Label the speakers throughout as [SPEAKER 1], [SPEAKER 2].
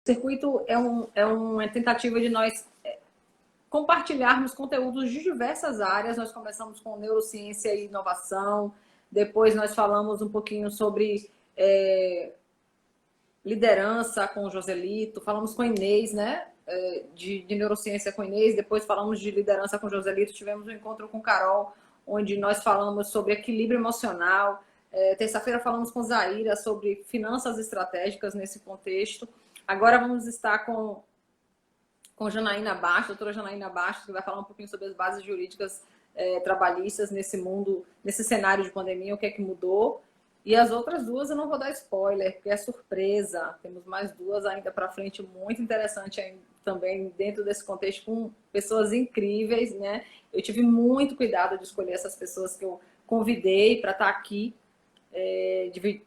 [SPEAKER 1] circuito é uma tentativa de nós compartilharmos conteúdos de diversas áreas. Nós começamos com neurociência e inovação, depois nós falamos um pouquinho sobre liderança com o Joselito, falamos com a Inês, né? De neurociência com a Inês, depois falamos de liderança com o Joselito, tivemos um encontro com Carol, onde nós falamos sobre equilíbrio emocional. Terça-feira falamos com Zaira sobre finanças estratégicas nesse contexto. Agora vamos estar com Janaína Bastos, doutora Janaína Bastos, que vai falar um pouquinho sobre as bases jurídicas trabalhistas nesse mundo, nesse cenário de pandemia, o que é que mudou. E as outras duas eu não vou dar spoiler, porque é surpresa. Temos mais duas ainda para frente, muito interessante também dentro desse contexto, com pessoas incríveis, né? Eu tive muito cuidado de escolher essas pessoas que eu convidei para estar aqui,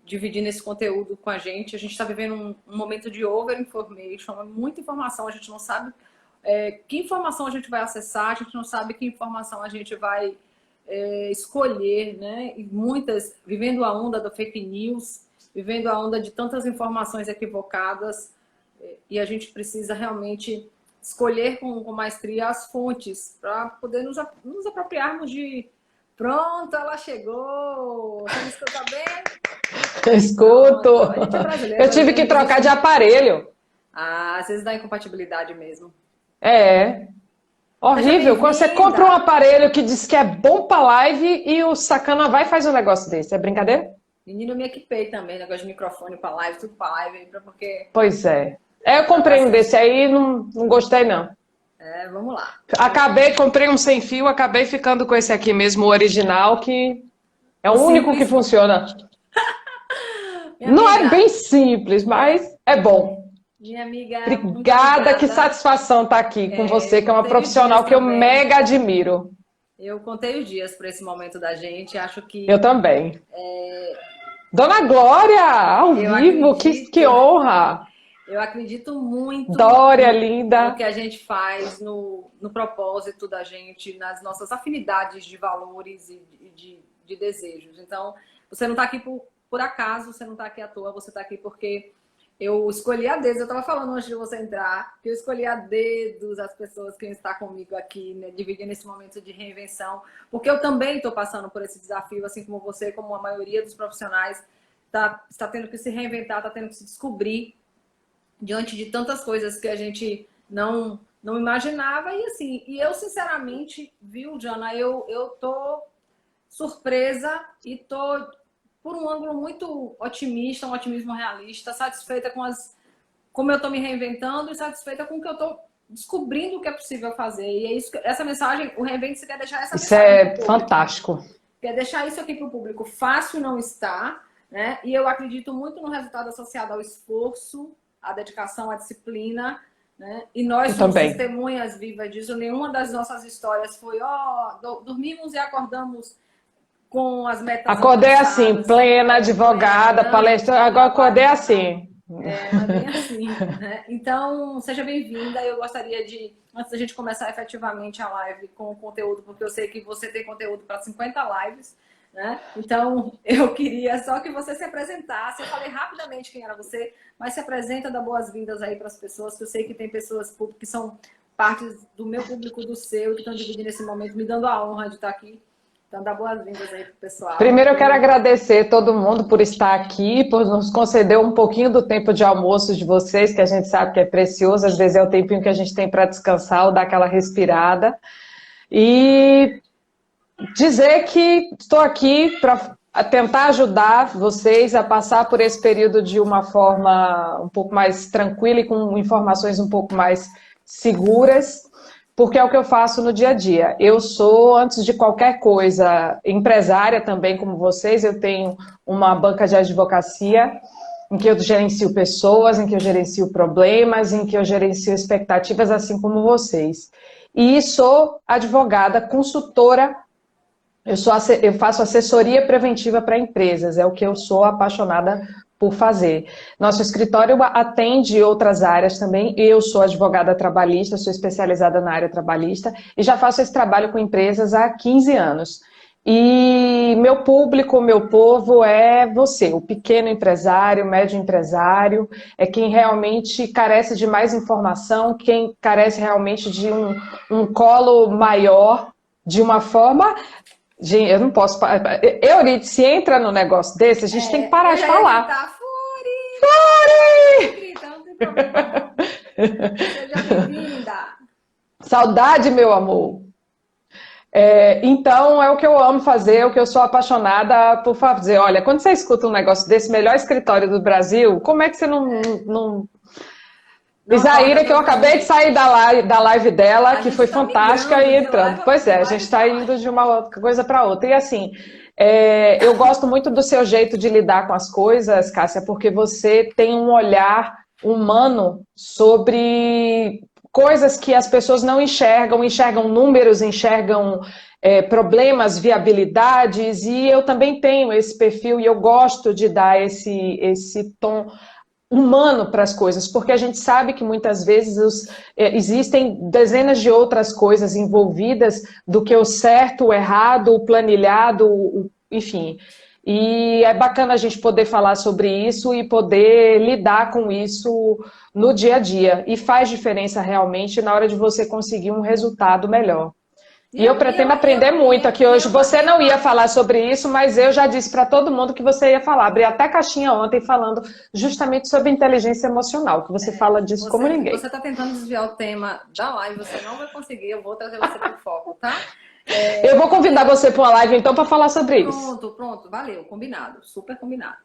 [SPEAKER 1] dividindo esse conteúdo com a gente. A gente está vivendo um momento de over-information, muita informação, a gente não sabe que informação a gente vai acessar, a gente não sabe que informação a gente vai escolher, né? E muitas, vivendo a onda do fake news, vivendo a onda de tantas informações equivocadas, e a gente precisa realmente escolher com maestria as fontes para poder nos apropriarmos de... Pronto, ela chegou! Você me escuta bem?
[SPEAKER 2] Escuto!
[SPEAKER 1] A gente é brasileiro,
[SPEAKER 2] eu tive que trocar de aparelho.
[SPEAKER 1] Às vezes dá incompatibilidade mesmo.
[SPEAKER 2] Horrível. Quando você compra um aparelho que diz que é bom pra live e o sacana vai e faz um negócio desse. É brincadeira?
[SPEAKER 1] Menino, eu me equipei também, negócio de microfone pra live, tudo pra live, porque...
[SPEAKER 2] Pois é. Eu comprei um desse aí e não gostei, não.
[SPEAKER 1] Vamos lá.
[SPEAKER 2] Comprei um sem fio, acabei ficando com esse aqui mesmo, o original, que é o único que funciona. Não é bem simples, mas é bom.
[SPEAKER 1] Minha amiga,
[SPEAKER 2] obrigada, que satisfação estar aqui com você, que é uma profissional que eu mega admiro.
[SPEAKER 1] Eu contei os dias para esse momento da gente, acho que...
[SPEAKER 2] Eu também. Dona Glória, ao vivo, que honra!
[SPEAKER 1] Eu acredito muito
[SPEAKER 2] Dória, linda,
[SPEAKER 1] no que a gente faz, no propósito da gente, nas nossas afinidades de valores e de desejos. Então, você não está aqui por acaso, você não está aqui à toa, você está aqui porque eu escolhi a dedos. Eu estava falando antes de você entrar, que eu escolhi a dedos as pessoas que estão comigo aqui, né, dividindo esse momento de reinvenção, porque eu também estou passando por esse desafio, assim como você, como a maioria dos profissionais, está tendo que se reinventar, está tendo que se descobrir diante de tantas coisas que a gente não imaginava. E assim, eu sinceramente, viu, Jana, eu tô surpresa e tô por um ângulo muito otimista, um otimismo realista, satisfeita com como eu estou me reinventando e satisfeita com o que eu estou descobrindo o que é possível fazer. E é isso, essa mensagem, o Reinvente, você quer deixar essa mensagem.
[SPEAKER 2] Isso é fantástico.
[SPEAKER 1] Quer deixar isso aqui para o público. Fácil não está, né? E eu acredito muito no resultado associado ao esforço, à dedicação, à disciplina, né? E nós somos testemunhas vivas disso. Nenhuma das nossas histórias foi, dormimos e acordamos com as metas.
[SPEAKER 2] Acordei assim, plena, advogada, palestra, agora acordei assim.
[SPEAKER 1] Não é bem assim, né? Então, seja bem-vinda. Eu gostaria de, antes da gente começar efetivamente a live com o conteúdo, porque eu sei que você tem conteúdo para 50 lives, né? Então, eu queria só que você se apresentasse. Eu falei rapidamente quem era você, mas se apresenta, dá boas-vindas aí para as pessoas, que eu sei que tem pessoas que são partes do meu público, do seu, que estão dividindo esse momento, me dando a honra de estar aqui. Então, dá boas-vindas aí pro pessoal.
[SPEAKER 2] Primeiro, eu quero agradecer todo mundo por estar aqui, por nos conceder um pouquinho do tempo de almoço de vocês, que a gente sabe que é precioso, às vezes é o tempinho que a gente tem para descansar ou dar aquela respirada. E dizer que estou aqui para tentar ajudar vocês a passar por esse período de uma forma um pouco mais tranquila e com informações um pouco mais seguras, porque é o que eu faço no dia a dia. Eu sou, antes de qualquer coisa, empresária também, como vocês. Eu tenho uma banca de advocacia, em que eu gerencio pessoas, em que eu gerencio problemas, em que eu gerencio expectativas, assim como vocês. E sou advogada, consultora. Eu faço assessoria preventiva para empresas, é o que eu sou apaixonada por fazer. Nosso escritório atende outras áreas também. Eu sou advogada trabalhista, sou especializada na área trabalhista e já faço esse trabalho com empresas há 15 anos. E meu público, meu povo é você, o pequeno empresário, o médio empresário, é quem realmente carece de mais informação, quem carece realmente de um colo maior, de uma forma. Gente, eu não posso. Euridice, entra no negócio desse, a gente tem que parar
[SPEAKER 1] Eu
[SPEAKER 2] de
[SPEAKER 1] já ia
[SPEAKER 2] falar.
[SPEAKER 1] gritar, Furi! Grita, não tem problema não. Seja bem-vinda.
[SPEAKER 2] Saudade, meu amor. Então, é o que eu amo fazer, é o que eu sou apaixonada por fazer. Olha, quando você escuta um negócio desse, melhor escritório do Brasil, como é que você não...
[SPEAKER 1] Não acorda
[SPEAKER 2] Isaíra, que eu
[SPEAKER 1] todos os
[SPEAKER 2] acabei de
[SPEAKER 1] dias.
[SPEAKER 2] sair da live dela,
[SPEAKER 1] A
[SPEAKER 2] que
[SPEAKER 1] gente
[SPEAKER 2] foi
[SPEAKER 1] está
[SPEAKER 2] fantástica,
[SPEAKER 1] migrando
[SPEAKER 2] e
[SPEAKER 1] de
[SPEAKER 2] entrando.
[SPEAKER 1] live
[SPEAKER 2] Pois é, a gente
[SPEAKER 1] live
[SPEAKER 2] está
[SPEAKER 1] para
[SPEAKER 2] indo
[SPEAKER 1] live.
[SPEAKER 2] de uma coisa para outra. E assim, eu gosto muito do seu jeito de lidar com as coisas, Cássia, porque você tem um olhar humano sobre coisas que as pessoas não enxergam, enxergam números, enxergam problemas, viabilidades, e eu também tenho esse perfil e eu gosto de dar esse tom humano para as coisas, porque a gente sabe que muitas vezes existem dezenas de outras coisas envolvidas do que o certo, o errado, o planilhado, enfim. E é bacana a gente poder falar sobre isso e poder lidar com isso no dia a dia. E faz diferença realmente na hora de você conseguir um resultado melhor.
[SPEAKER 1] E
[SPEAKER 2] E eu
[SPEAKER 1] eu, e
[SPEAKER 2] pretendo
[SPEAKER 1] eu, e
[SPEAKER 2] aprender
[SPEAKER 1] eu, e
[SPEAKER 2] muito
[SPEAKER 1] eu,
[SPEAKER 2] aqui
[SPEAKER 1] e
[SPEAKER 2] hoje.
[SPEAKER 1] eu,
[SPEAKER 2] Você
[SPEAKER 1] e
[SPEAKER 2] não
[SPEAKER 1] eu
[SPEAKER 2] ia
[SPEAKER 1] acho.
[SPEAKER 2] falar sobre isso, mas eu já disse para todo mundo que você ia falar. Abri até caixinha ontem falando justamente sobre inteligência emocional, que você fala disso como
[SPEAKER 1] Você
[SPEAKER 2] ninguém.
[SPEAKER 1] está tentando desviar o tema da live, você não vai conseguir, eu vou trazer você para o foco, tá?
[SPEAKER 2] Eu vou convidar você para uma live então para falar sobre isso.
[SPEAKER 1] Pronto, valeu, combinado, super combinado.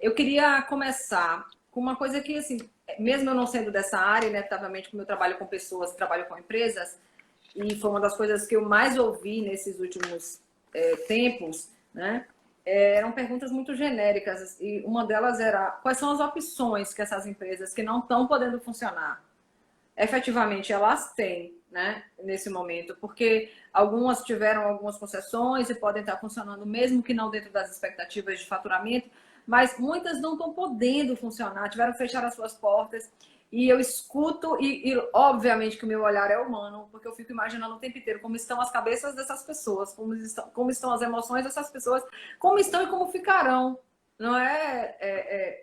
[SPEAKER 1] Eu queria começar com uma coisa que, assim, mesmo eu não sendo dessa área, inevitavelmente, como eu trabalho com pessoas, trabalho com empresas, e foi uma das coisas que eu mais ouvi nesses últimos tempos, né? Eram perguntas muito genéricas, e uma delas era: quais são as opções que essas empresas que não estão podendo funcionar, efetivamente elas têm, né, nesse momento, porque algumas tiveram algumas concessões e podem estar funcionando mesmo que não dentro das expectativas de faturamento, mas muitas não estão podendo funcionar, tiveram que fechar as suas portas. E eu escuto, e obviamente que o meu olhar é humano, porque eu fico imaginando o tempo inteiro como estão as cabeças dessas pessoas, como estão as emoções dessas pessoas, como estão e como ficarão, não é,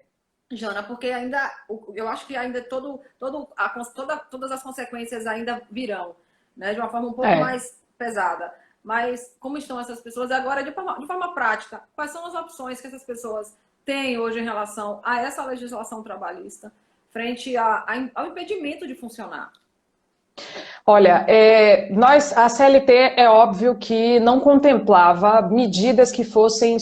[SPEAKER 1] Jana? Porque ainda, eu acho que ainda todas as consequências ainda virão, né, de uma forma um pouco
[SPEAKER 2] É.
[SPEAKER 1] mais pesada. Mas como estão essas pessoas agora, de forma prática, quais são as opções que essas pessoas têm hoje em relação a essa legislação trabalhista, frente ao impedimento de funcionar?
[SPEAKER 2] Olha, a CLT é óbvio que não contemplava medidas que fossem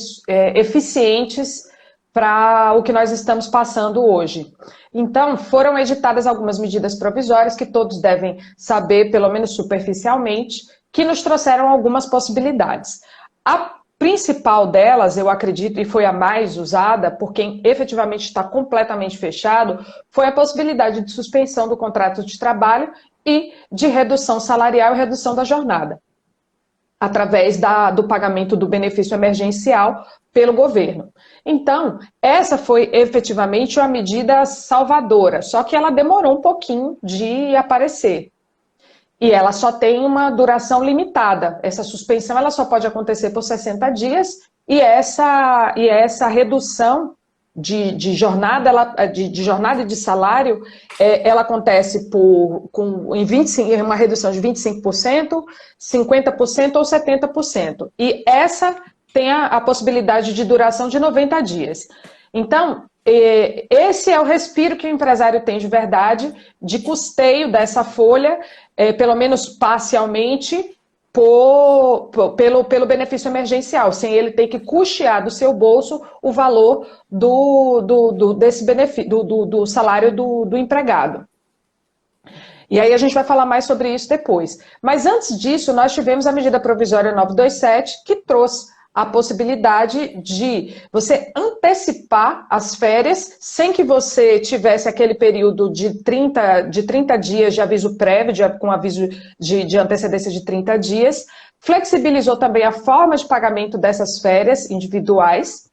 [SPEAKER 2] eficientes para o que nós estamos passando hoje. Então, foram editadas algumas medidas provisórias que todos devem saber, pelo menos superficialmente, que nos trouxeram algumas possibilidades. A principal delas, eu acredito, e foi a mais usada por quem efetivamente está completamente fechado, foi a possibilidade de suspensão do contrato de trabalho e de redução salarial e redução da jornada, através do pagamento do benefício emergencial pelo governo. Então, essa foi efetivamente uma medida salvadora, só que ela demorou um pouquinho de aparecer. E ela só tem uma duração limitada. Essa suspensão ela só pode acontecer por 60 dias e essa redução de jornada, de jornada e de salário, ela acontece em uma redução de 25%, 50% ou 70%. E essa tem a possibilidade de duração de 90 dias. Então, esse é o respiro que o empresário tem de verdade, de custeio dessa folha, pelo menos parcialmente, pelo benefício emergencial, sem ele ter que custear do seu bolso o valor desse benefício, do salário do empregado. E aí a gente vai falar mais sobre isso depois. Mas antes disso, nós tivemos a medida provisória 927, que trouxe a possibilidade de você antecipar as férias sem que você tivesse aquele período de 30 dias de aviso prévio, com aviso de antecedência de 30 dias. Flexibilizou também a forma de pagamento dessas férias individuais.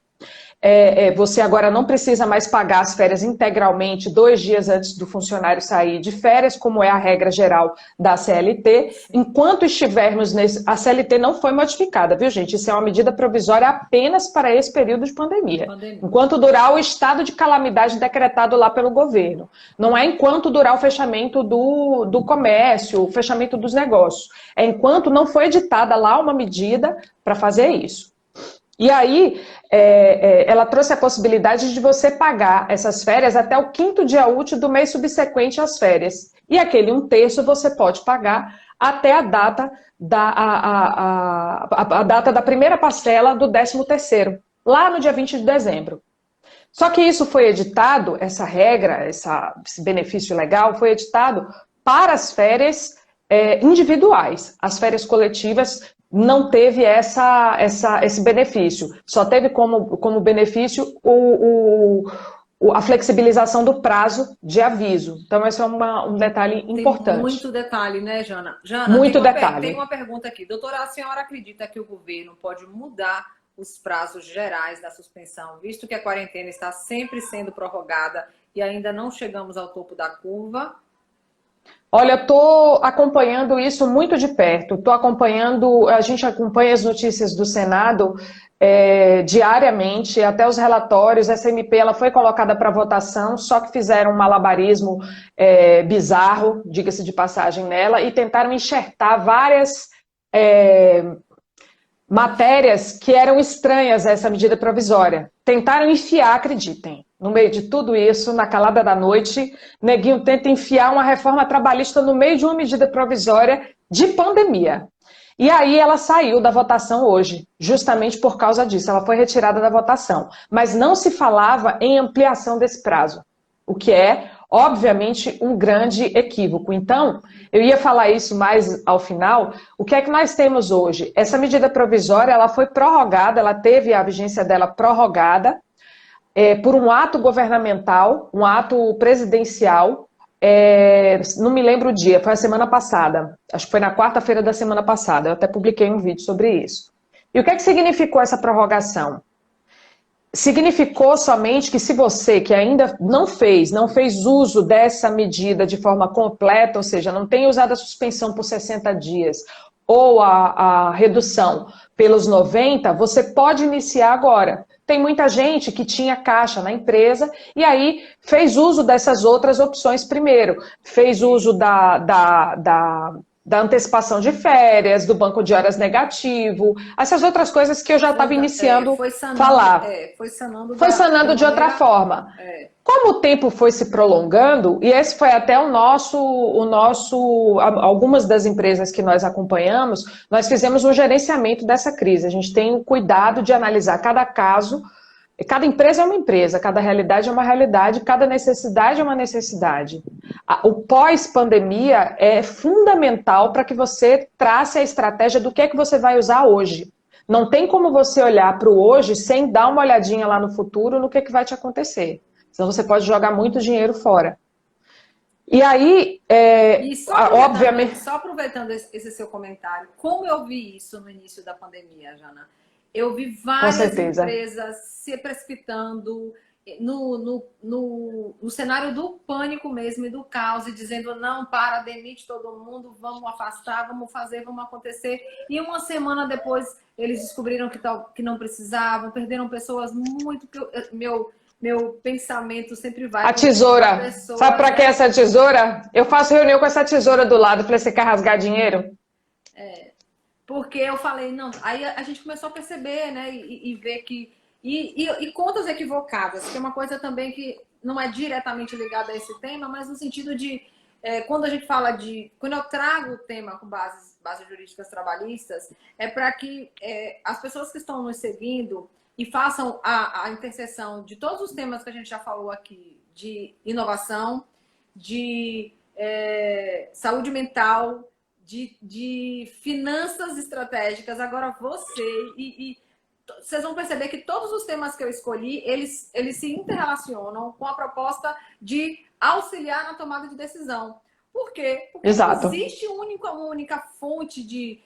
[SPEAKER 2] você agora não precisa mais pagar as férias integralmente 2 dias antes do funcionário sair de férias, como é a regra geral da CLT. Enquanto estivermos nesse... A CLT não foi modificada, viu, gente? Isso é uma medida provisória apenas para esse período de pandemia. Enquanto durar o estado de calamidade decretado lá pelo governo. Não é enquanto durar o fechamento do comércio, o fechamento dos negócios. É enquanto não foi editada lá uma medida para fazer isso. E aí, ela trouxe a possibilidade de você pagar essas férias até o 5º dia útil do mês subsequente às férias. E aquele 1/3 você pode pagar até a data da primeira parcela do 13º, lá no dia 20 de dezembro. Só que isso foi editado, essa regra, esse benefício legal, foi editado para as férias individuais. As férias coletivas não teve esse benefício. Só teve como benefício a flexibilização do prazo de aviso. Então, esse é um detalhe importante.
[SPEAKER 1] Tem muito detalhe, né, Jana? Jana,
[SPEAKER 2] muito detalhe.
[SPEAKER 1] Tem uma pergunta aqui. Doutora, a senhora acredita que o governo pode mudar os prazos gerais da suspensão, visto que a quarentena está sempre sendo prorrogada e ainda não chegamos ao topo da curva?
[SPEAKER 2] Olha, eu estou acompanhando isso muito de perto. A gente acompanha as notícias do Senado diariamente, até os relatórios. Essa MP ela foi colocada para votação, só que fizeram um malabarismo bizarro, diga-se de passagem, nela, e tentaram enxertar várias matérias que eram estranhas a essa medida provisória. Tentaram enfiar, acreditem. No meio de tudo isso, na calada da noite, Neguinho tenta enfiar uma reforma trabalhista no meio de uma medida provisória de pandemia. E aí ela saiu da votação hoje, justamente por causa disso. Ela foi retirada da votação. Mas não se falava em ampliação desse prazo, o que é, obviamente, um grande equívoco. Então, eu ia falar isso mais ao final. O que é que nós temos hoje? Essa medida provisória ela foi prorrogada, ela teve a vigência dela prorrogada, por um ato governamental, um ato presidencial, não me lembro o dia, foi a semana passada, acho que foi na quarta-feira da semana passada, eu até publiquei um vídeo sobre isso. E o que é que significou essa prorrogação? Significou somente que se você que ainda não fez uso dessa medida de forma completa, ou seja, não tem usado a suspensão por 60 dias, ou a redução pelos 90, você pode iniciar agora. Tem muita gente que tinha caixa na empresa e aí fez uso dessas outras opções primeiro. Fez uso da antecipação de férias, do banco de horas negativo, essas outras coisas que eu já estava iniciando a falar. Foi sanando de outra forma. Como o tempo foi se prolongando, e esse foi até algumas das empresas que nós acompanhamos, nós fizemos um gerenciamento dessa crise. A gente tem o cuidado de analisar cada caso. Cada empresa é uma empresa, cada realidade é uma realidade, cada necessidade é uma necessidade. O pós-pandemia é fundamental para que você trace a estratégia do que é que você vai usar hoje. Não tem como você olhar para o hoje sem dar uma olhadinha lá no futuro no que é que vai te acontecer. Senão você pode jogar muito dinheiro fora. E aí, obviamente...
[SPEAKER 1] Só aproveitando esse seu comentário, como eu vi isso no início da pandemia, Jana? Eu vi várias empresas se precipitando no cenário do pânico mesmo e do caos, e dizendo, não, demite todo mundo, vamos afastar, vamos fazer, vamos acontecer. E uma semana depois, eles descobriram que não precisavam, perderam pessoas muito... Meu pensamento sempre vai...
[SPEAKER 2] A tesoura. Pessoa, sabe para que essa tesoura? Eu faço reunião com essa tesoura do lado. Falei, você quer rasgar dinheiro?
[SPEAKER 1] Porque eu falei, não... Aí a gente começou a perceber, né? E ver que... E contas equivocadas, que é uma coisa também que não é diretamente ligada a esse tema, mas no sentido de... quando a gente fala de... Quando eu trago o tema com bases jurídicas trabalhistas, é para que as pessoas que estão nos seguindo... e façam a interseção de todos os temas que a gente já falou aqui, de inovação, de saúde mental, de finanças estratégicas. Agora vocês vão perceber que todos os temas que eu escolhi, eles se interrelacionam com a proposta de auxiliar na tomada de decisão. Por quê? Porque
[SPEAKER 2] Exato.
[SPEAKER 1] não existe uma única fonte de...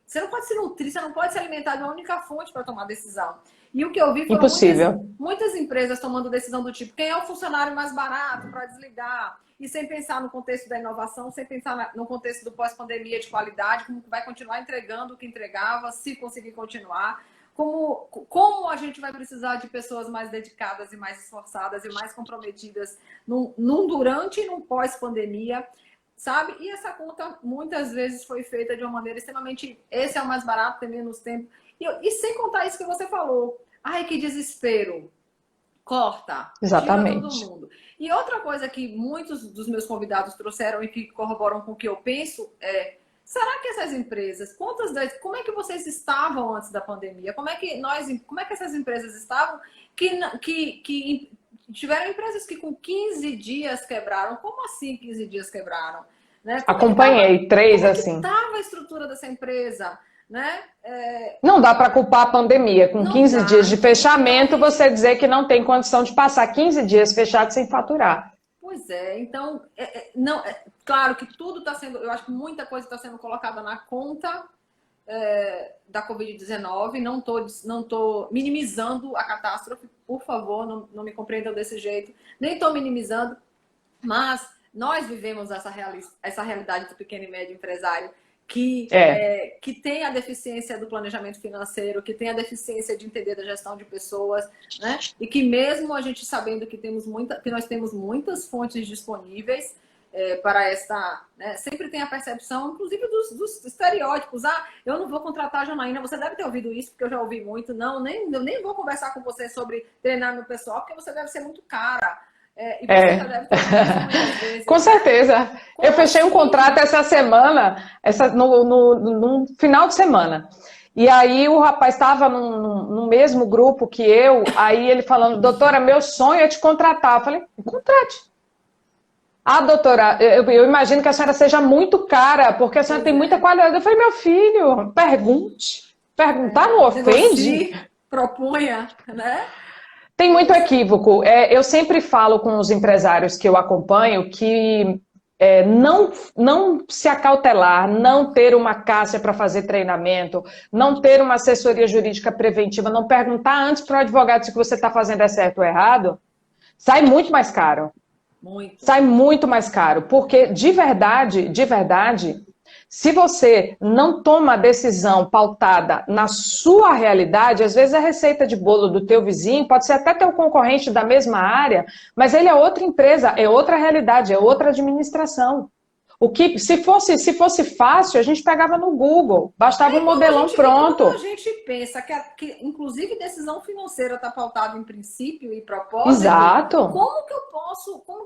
[SPEAKER 1] Você não pode se nutrir, você não pode se alimentar de uma única fonte para tomar decisão. E o que eu vi foram
[SPEAKER 2] Impossível.
[SPEAKER 1] muitas empresas tomando decisão do tipo, quem é o funcionário mais barato para desligar? E sem pensar no contexto da inovação, sem pensar no contexto do pós-pandemia de qualidade, como vai continuar entregando o que entregava, se conseguir continuar. Como a gente vai precisar de pessoas mais dedicadas e mais esforçadas e mais comprometidas num durante e num pós-pandemia, sabe? E essa conta muitas vezes foi feita de uma maneira extremamente... Esse é o mais barato, tem menos tempo. E sem contar isso que você falou. Ai, que desespero. Corta.
[SPEAKER 2] Exatamente.
[SPEAKER 1] Tira todo mundo. E outra coisa que muitos dos meus convidados trouxeram e que corroboram com o que eu penso é: será que essas empresas, como é que vocês estavam antes da pandemia? Como é que essas empresas estavam que tiveram empresas que com 15 dias quebraram? Como assim 15 dias quebraram? Né?
[SPEAKER 2] Acompanhei 3 assim.
[SPEAKER 1] Como estava a estrutura dessa empresa? Né?
[SPEAKER 2] Não dá para culpar a pandemia. Com 15 dias de fechamento, você dizer que não tem condição de passar 15 dias fechado sem faturar.
[SPEAKER 1] Pois é, então, claro que tudo está sendo, eu acho que muita coisa está sendo colocada na conta da Covid-19, não tô minimizando a catástrofe, por favor, não me compreendam desse jeito, nem estou minimizando, mas nós vivemos essa realidade do pequeno e médio empresário que tem a deficiência do planejamento financeiro, que tem a deficiência de entender da gestão de pessoas, né? E que mesmo a gente sabendo que nós temos muitas fontes disponíveis para esta... Né? Sempre tem a percepção, inclusive, dos estereótipos. Ah, eu não vou contratar a Janaína, você deve ter ouvido isso, porque eu já ouvi muito. Não, eu nem vou conversar com você sobre treinar meu pessoal, porque você deve ser muito cara. E você já deve ter ouvido isso muitas vezes.
[SPEAKER 2] Com certeza. Eu fechei um contrato essa semana, no final de semana. E aí o rapaz estava no mesmo grupo que eu, aí ele falando: doutora, meu sonho é te contratar. Eu falei: contrate. Ah, doutora, eu imagino que a senhora seja muito cara, porque a senhora tem muita qualidade. Eu falei: meu filho, pergunte. Perguntar não ofende.
[SPEAKER 1] Propunha, né?
[SPEAKER 2] Tem muito equívoco. Eu sempre falo com os empresários que eu acompanho que não se acautelar, não ter uma caixa para fazer treinamento, não ter uma assessoria jurídica preventiva, não perguntar antes para o advogado se o que você está fazendo é certo ou errado, sai muito mais caro.
[SPEAKER 1] Muito.
[SPEAKER 2] Sai muito mais caro, porque de verdade, se você não toma a decisão pautada na sua realidade, às vezes a receita de bolo do teu vizinho pode ser até teu concorrente da mesma área, mas ele é outra empresa, é outra realidade, é outra administração. O que, se fosse fácil, a gente pegava no Google, bastava um modelão pronto.
[SPEAKER 1] Quando a gente pensa que inclusive, decisão financeira está pautada em princípio e propósito,
[SPEAKER 2] exato.
[SPEAKER 1] Como que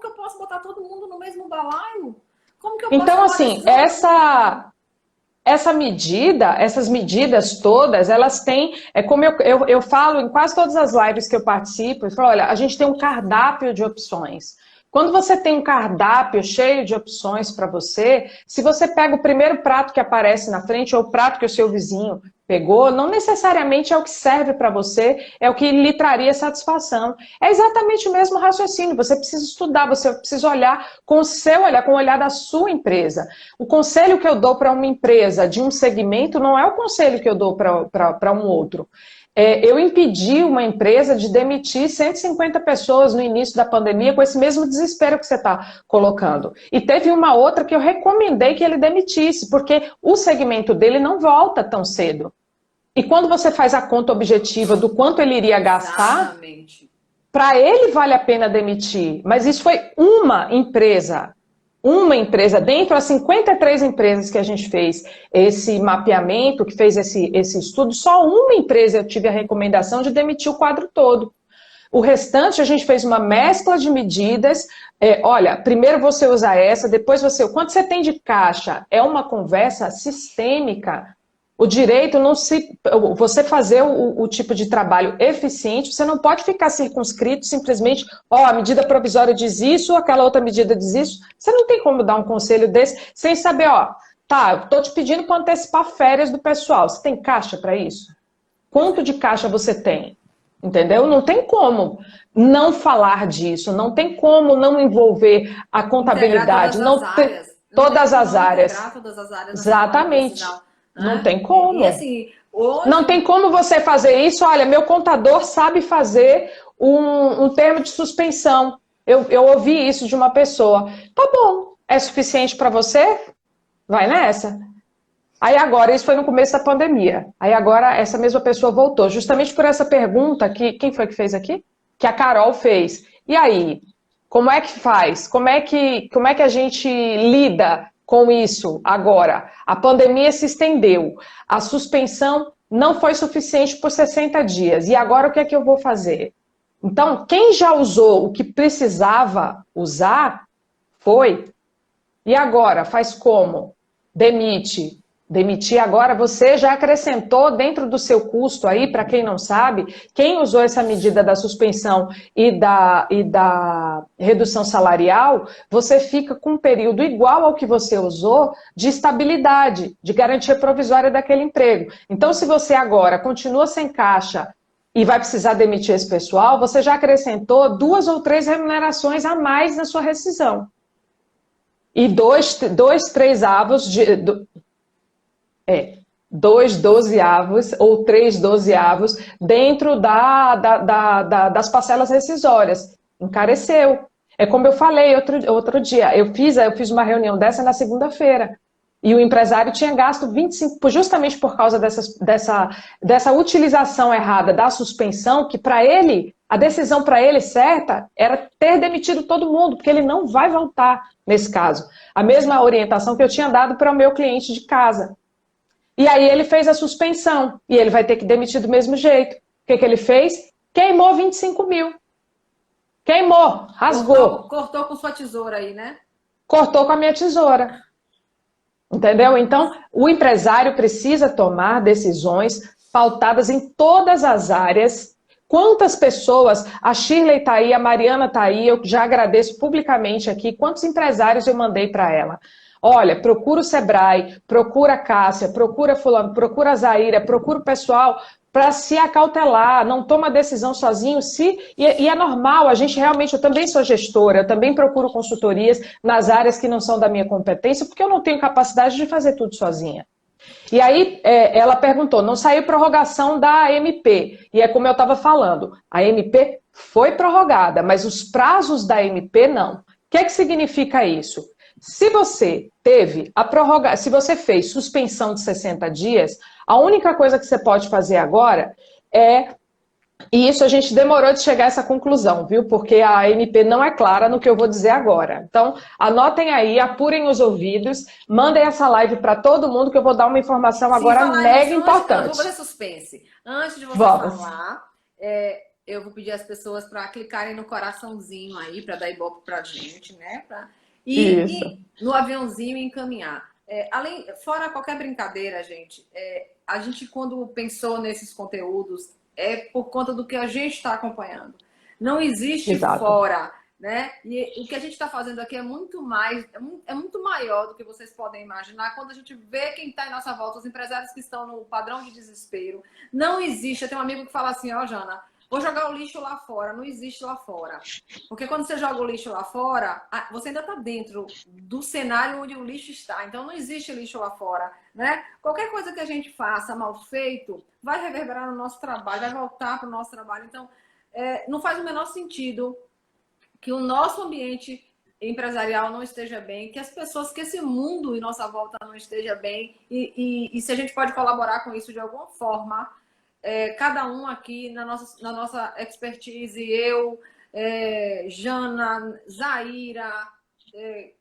[SPEAKER 1] eu posso botar todo mundo no mesmo balaio?
[SPEAKER 2] Então, assim, essas medidas todas, elas têm, como eu falo em quase todas as lives que eu participo, eu falo: olha, a gente tem um cardápio de opções. Quando você tem um cardápio cheio de opções para você, se você pega o primeiro prato que aparece na frente ou o prato que o seu vizinho pegou, não necessariamente é o que serve para você, é o que lhe traria satisfação. É exatamente o mesmo raciocínio. Você precisa estudar, você precisa olhar com o seu olhar, com o olhar da sua empresa. O conselho que eu dou para uma empresa de um segmento não é o conselho que eu dou para um outro. Eu impedi uma empresa de demitir 150 pessoas no início da pandemia com esse mesmo desespero que você está colocando. E teve uma outra que eu recomendei que ele demitisse, porque o segmento dele não volta tão cedo. E quando você faz a conta objetiva do quanto ele iria gastar, para ele vale a pena demitir. Mas isso foi uma empresa dentro das 53 empresas que a gente fez esse mapeamento, que fez esse estudo, só uma empresa eu tive a recomendação de demitir o quadro todo. O restante a gente fez uma mescla de medidas. Olha, primeiro você usa essa, depois você... Quanto você tem de caixa? É uma conversa sistêmica. O direito não se... Você fazer o tipo de trabalho eficiente, você não pode ficar circunscrito simplesmente, a medida provisória diz isso, aquela outra medida diz isso. Você não tem como dar um conselho desse sem saber, tá, eu tô te pedindo para antecipar férias do pessoal. Você tem caixa para isso? Quanto de caixa você tem? Entendeu? Não tem como não falar disso, não tem como não envolver a contabilidade. Todas as áreas. Exatamente. Não tem como.
[SPEAKER 1] E assim,
[SPEAKER 2] Não tem como você fazer isso. Olha, meu contador sabe fazer um termo de suspensão. Eu ouvi isso de uma pessoa. Tá bom, é suficiente para você? Vai nessa. Aí agora, isso foi no começo da pandemia. Aí agora essa mesma pessoa voltou, justamente por essa pergunta que quem foi que fez aqui? Que a Carol fez. E aí, como é que faz? Como é que a gente lida com isso agora? A pandemia se estendeu. A suspensão não foi suficiente por 60 dias. E agora o que é que eu vou fazer? Então, quem já usou o que precisava usar, foi. E agora, faz como? Demite. Demitir agora, você já acrescentou dentro do seu custo aí, para quem não sabe, quem usou essa medida da suspensão e da redução salarial, você fica com um período igual ao que você usou de estabilidade, de garantia provisória daquele emprego. Então, se você agora continua sem caixa e vai precisar demitir esse pessoal, você já acrescentou 2 ou 3 remunerações a mais na sua rescisão. E três avos dois dozeavos ou 3 dozeavos dentro das parcelas rescisórias. Encareceu. É como eu falei outro dia, eu fiz uma reunião dessa na segunda-feira. E o empresário tinha gasto 25, justamente por causa dessa utilização errada da suspensão, que para ele, a decisão para ele certa era ter demitido todo mundo, porque ele não vai voltar nesse caso. A mesma orientação que eu tinha dado para o meu cliente de casa. E aí ele fez a suspensão, e ele vai ter que demitir do mesmo jeito. O que ele fez? Queimou 25 mil. Queimou, rasgou.
[SPEAKER 1] Cortou com sua tesoura aí, né?
[SPEAKER 2] Cortou com a minha tesoura. Entendeu? Então, o empresário precisa tomar decisões pautadas em todas as áreas. Quantas pessoas, a Shirley está aí, a Mariana está aí, eu já agradeço publicamente aqui, quantos empresários eu mandei para ela. Olha, procura o Sebrae, procura a Cássia, procura fulano, procura a Zaira, procura o pessoal para se acautelar, não toma decisão sozinho, e é normal, a gente realmente, eu também sou gestora, eu também procuro consultorias nas áreas que não são da minha competência, porque eu não tenho capacidade de fazer tudo sozinha. E aí ela perguntou, não saiu prorrogação da MP, e é como eu estava falando, a MP foi prorrogada, mas os prazos da MP não. O que é que significa isso? Se você teve a prorrogação, se você fez suspensão de 60 dias, a única coisa que você pode fazer agora e isso a gente demorou de chegar a essa conclusão, viu? Porque a MP não é clara no que eu vou dizer agora. Então, anotem aí, apurem os ouvidos, mandem essa live para todo mundo que eu vou dar uma informação agora mega importante.
[SPEAKER 1] Eu vou fazer suspense. Antes de você falar, eu vou pedir às pessoas para clicarem no coraçãozinho aí, para dar ibope pra gente, né? E no aviãozinho encaminhar. Fora qualquer brincadeira, gente, a gente quando pensou nesses conteúdos é por conta do que a gente está acompanhando. Não existe fora, né? E o que a gente está fazendo aqui é muito mais, é muito maior do que vocês podem imaginar. Quando a gente vê quem está em nossa volta, os empresários que estão no padrão de desespero, não existe. Eu tenho um amigo que fala assim, ó, Jana, vou jogar o lixo lá fora. Não existe lá fora. Porque quando você joga o lixo lá fora, você ainda está dentro do cenário onde o lixo está. Então não existe lixo lá fora, né? Qualquer coisa que a gente faça mal feito vai reverberar no nosso trabalho, vai voltar para o nosso trabalho. Então não faz o menor sentido que o nosso ambiente empresarial não esteja bem, que as pessoas, que esse mundo em nossa volta não esteja bem. E se a gente pode colaborar com isso de alguma forma, cada um aqui na nossa expertise, eu, Jana, Zaira,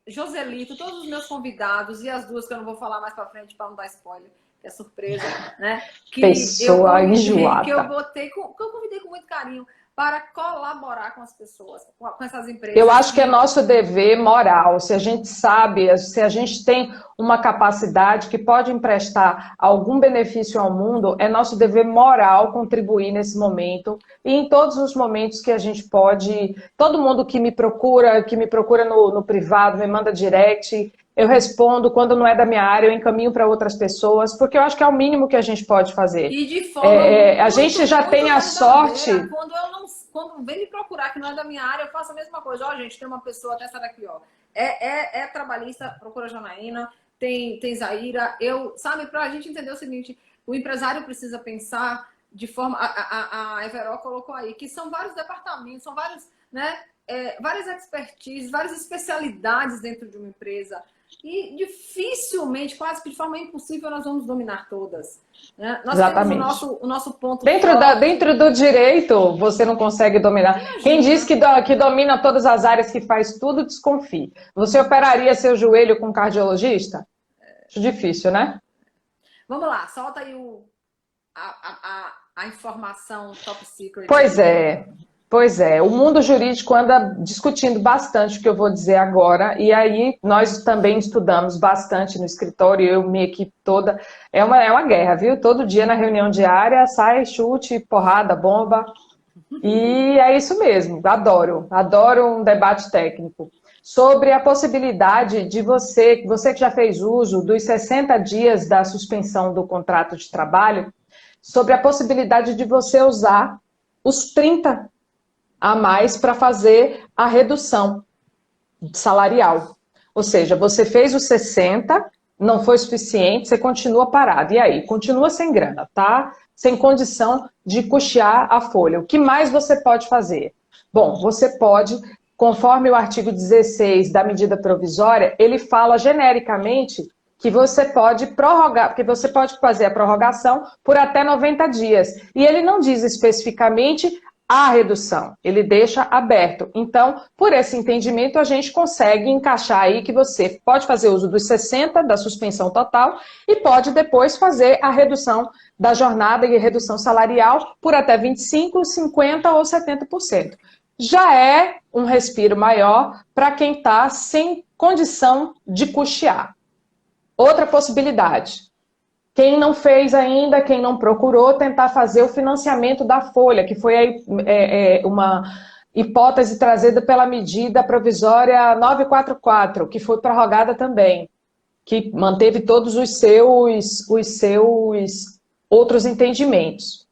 [SPEAKER 1] Joselito, todos os meus convidados e as duas que eu não vou falar mais para frente para não dar spoiler, que é surpresa, né? Que
[SPEAKER 2] pessoa enjoada.
[SPEAKER 1] Que eu convidei com muito carinho para colaborar com as pessoas, com essas empresas.
[SPEAKER 2] Eu acho que é nosso dever moral, se a gente sabe, se a gente tem uma capacidade que pode emprestar algum benefício ao mundo, é nosso dever moral contribuir nesse momento e em todos os momentos que a gente pode. Todo mundo que me procura no privado, me manda direct, eu respondo. Quando não é da minha área, eu encaminho para outras pessoas, porque eu acho que é o mínimo que a gente pode fazer.
[SPEAKER 1] E de forma
[SPEAKER 2] a gente já tem a sorte.
[SPEAKER 1] Quando vem me procurar que não é da minha área, eu faço a mesma coisa. Ó, gente, tem uma pessoa dessa daqui, ó. Trabalhista, procura Janaína, tem Zaira. Sabe, pra gente entender o seguinte, o empresário precisa pensar de forma... A Everó colocou aí, que são vários departamentos, são vários, né, várias expertises, várias especialidades dentro de uma empresa. E dificilmente, quase que de forma impossível, nós vamos dominar todas. Né? Nós
[SPEAKER 2] Exatamente.
[SPEAKER 1] temos o nosso ponto
[SPEAKER 2] dentro do direito, você não consegue dominar.
[SPEAKER 1] Imagina.
[SPEAKER 2] Quem diz que domina todas as áreas, que faz tudo, desconfie. Você operaria seu joelho com um cardiologista? Acho difícil, né?
[SPEAKER 1] Vamos lá, solta aí a informação top secret.
[SPEAKER 2] Pois é. O mundo jurídico anda discutindo bastante o que eu vou dizer agora, e aí nós também estudamos bastante no escritório, eu, minha equipe toda. É uma guerra, viu? Todo dia na reunião diária sai chute, porrada, bomba. E é isso mesmo, adoro um debate técnico. Sobre a possibilidade de você que já fez uso dos 60 dias da suspensão do contrato de trabalho, sobre a possibilidade de você usar os 30 a mais para fazer a redução salarial. Ou seja, você fez os 60, não foi suficiente, você continua parado. E aí? Continua sem grana, tá? Sem condição de custear a folha. O que mais você pode fazer? Bom, você pode, conforme o artigo 16 da medida provisória, ele fala genericamente que você pode prorrogar, que você pode fazer a prorrogação por até 90 dias. E ele não diz especificamente a redução, ele deixa aberto. Então, por esse entendimento, a gente consegue encaixar aí que você pode fazer uso dos 60 da suspensão total e pode depois fazer a redução da jornada e redução salarial por até 25%, 50% ou 70%. Já é um respiro maior para quem está sem condição de custear. Outra possibilidade. Quem não fez ainda, quem não procurou, tentar fazer o financiamento da folha, que foi aí, uma hipótese trazida pela medida provisória 944, que foi prorrogada também, que manteve todos os seus outros entendimentos.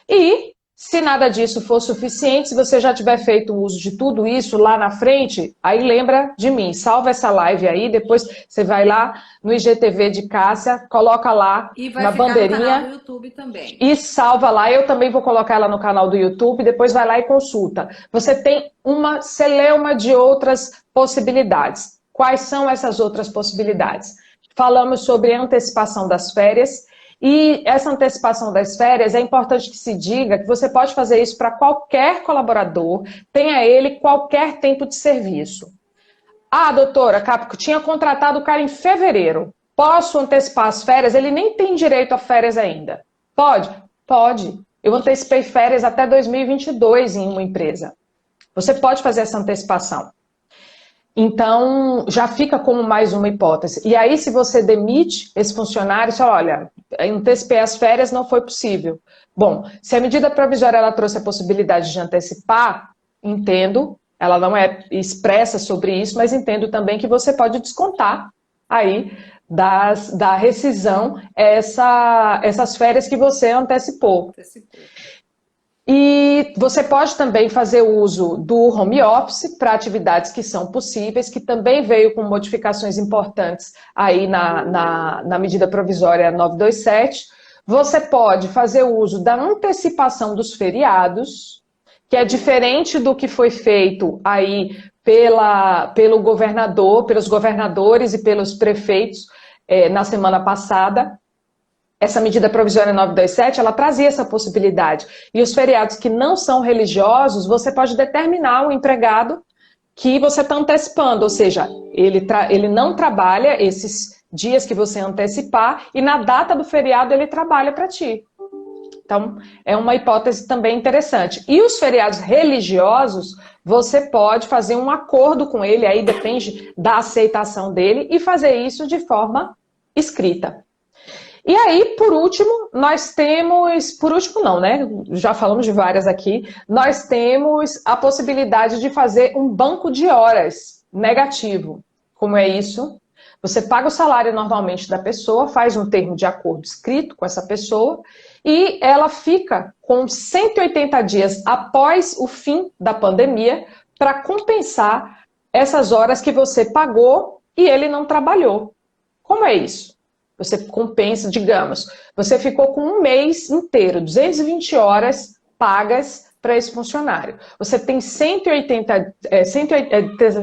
[SPEAKER 2] E, se nada disso for suficiente, se você já tiver feito uso de tudo isso lá na frente, aí lembra de mim, salva essa live aí, depois você vai lá no IGTV de Cássia, coloca lá na bandeirinha. E vai ficar no canal do
[SPEAKER 1] YouTube também.
[SPEAKER 2] E salva lá, eu também vou colocar ela no canal do YouTube, depois vai lá e consulta. Você tem uma celeuma de outras possibilidades. Quais são essas outras possibilidades? Falamos sobre a antecipação das férias. E essa antecipação das férias, é importante que se diga que você pode fazer isso para qualquer colaborador, tenha ele qualquer tempo de serviço. Ah, doutora, Capico, tinha contratado o cara em fevereiro. Posso antecipar as férias? Ele nem tem direito a férias ainda. Pode? Pode. Eu antecipei férias até 2022 em uma empresa. Você pode fazer essa antecipação. Então, já fica como mais uma hipótese. E aí, se você demite esse funcionário, você olha, antecipei as férias, não foi possível. Bom, se a medida provisória ela trouxe a possibilidade de antecipar, entendo, ela não é expressa sobre isso, mas entendo também que você pode descontar aí da rescisão essas férias que você antecipou. E você pode também fazer uso do home office para atividades que são possíveis, que também veio com modificações importantes aí na medida provisória 927. Você pode fazer uso da antecipação dos feriados, que é diferente do que foi feito aí pelo governador, pelos governadores e pelos prefeitos na semana passada. Essa medida provisória 927, ela trazia essa possibilidade. E os feriados que não são religiosos, você pode determinar ao empregado que você está antecipando, ou seja, ele não trabalha esses dias que você antecipar e na data do feriado ele trabalha para ti. Então, é uma hipótese também interessante. E os feriados religiosos, você pode fazer um acordo com ele, aí depende da aceitação dele, e fazer isso de forma escrita. E aí, por último, nós temos... Por último não, né? Já falamos de várias aqui. Nós temos a possibilidade de fazer um banco de horas negativo. Como é isso? Você paga o salário normalmente da pessoa, faz um termo de acordo escrito com essa pessoa e ela fica com 180 dias após o fim da pandemia para compensar essas horas que você pagou e ele não trabalhou. Como é isso? Você compensa, digamos, você ficou com um mês inteiro, 220 horas pagas para esse funcionário. Você tem 180,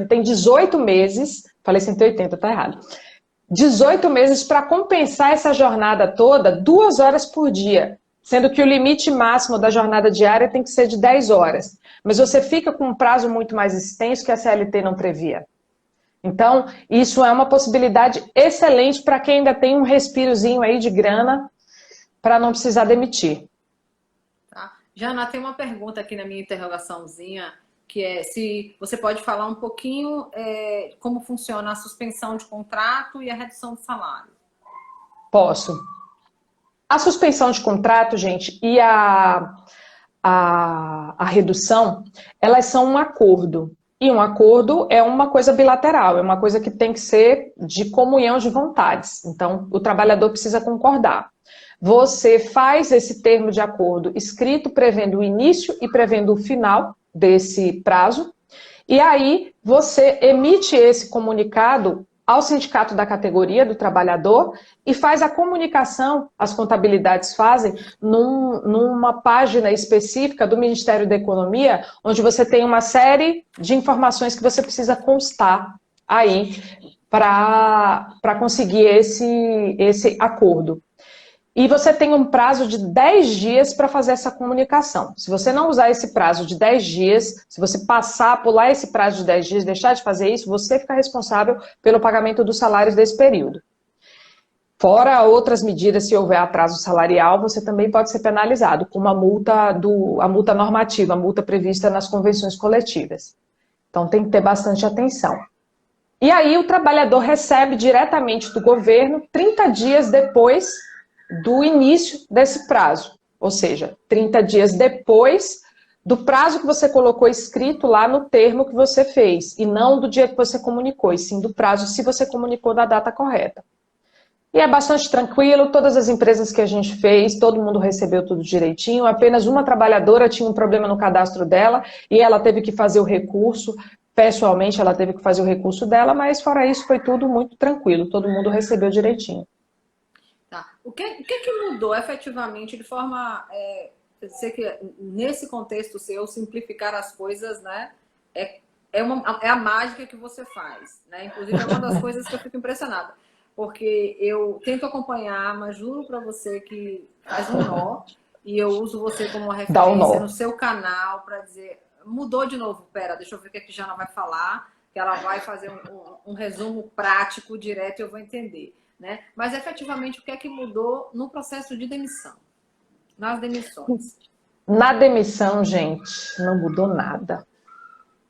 [SPEAKER 2] tem 18 meses, falei 180, tá errado. 18 meses para compensar essa jornada toda, 2 horas por dia, sendo que o limite máximo da jornada diária tem que ser de 10 horas. Mas você fica com um prazo muito mais extenso que a CLT não previa. Então, isso é uma possibilidade excelente para quem ainda tem um respirozinho aí de grana para não precisar demitir.
[SPEAKER 1] Tá. Jana, tem uma pergunta aqui na minha interrogaçãozinha, que é se você pode falar um pouquinho como funciona a suspensão de contrato e a redução de salário.
[SPEAKER 2] Posso. A suspensão de contrato, gente, e a redução, elas são um acordo. E um acordo é uma coisa bilateral, é uma coisa que tem que ser de comunhão de vontades. Então, o trabalhador precisa concordar. Você faz esse termo de acordo escrito prevendo o início e prevendo o final desse prazo, e aí você emite esse comunicado ao sindicato da categoria do trabalhador e faz a comunicação, as contabilidades fazem, numa página específica do Ministério da Economia, onde você tem uma série de informações que você precisa constar aí para conseguir esse acordo. E você tem um prazo de 10 dias para fazer essa comunicação. Se você não usar esse prazo de 10 dias, se você pular esse prazo de 10 dias, deixar de fazer isso, você fica responsável pelo pagamento dos salários desse período. Fora outras medidas, se houver atraso salarial, você também pode ser penalizado com a multa normativa, a multa prevista nas convenções coletivas. Então tem que ter bastante atenção. E aí o trabalhador recebe diretamente do governo 30 dias depois do início desse prazo, ou seja, 30 dias depois do prazo que você colocou escrito lá no termo que você fez, e não do dia que você comunicou, e sim do prazo se você comunicou na data correta. E é bastante tranquilo, todas as empresas que a gente fez, todo mundo recebeu tudo direitinho, apenas uma trabalhadora tinha um problema no cadastro dela, e ela teve que fazer o recurso, pessoalmente ela teve que fazer o recurso dela, mas fora isso foi tudo muito tranquilo, todo mundo recebeu direitinho.
[SPEAKER 1] Tá. O que mudou efetivamente de forma... sei que nesse contexto seu, simplificar as coisas, né? É a mágica que você faz, né? Inclusive é uma das coisas que eu fico impressionada. Porque eu tento acompanhar, mas juro para você que faz um nó. E eu uso você como uma referência no seu canal para dizer... Mudou de novo, pera, deixa eu ver o que a Jana vai falar. Que ela vai fazer um resumo prático, direto, e eu vou entender. Né? Mas efetivamente o que é que mudou no processo de demissão? Nas demissões.
[SPEAKER 2] Na demissão, gente, não mudou nada.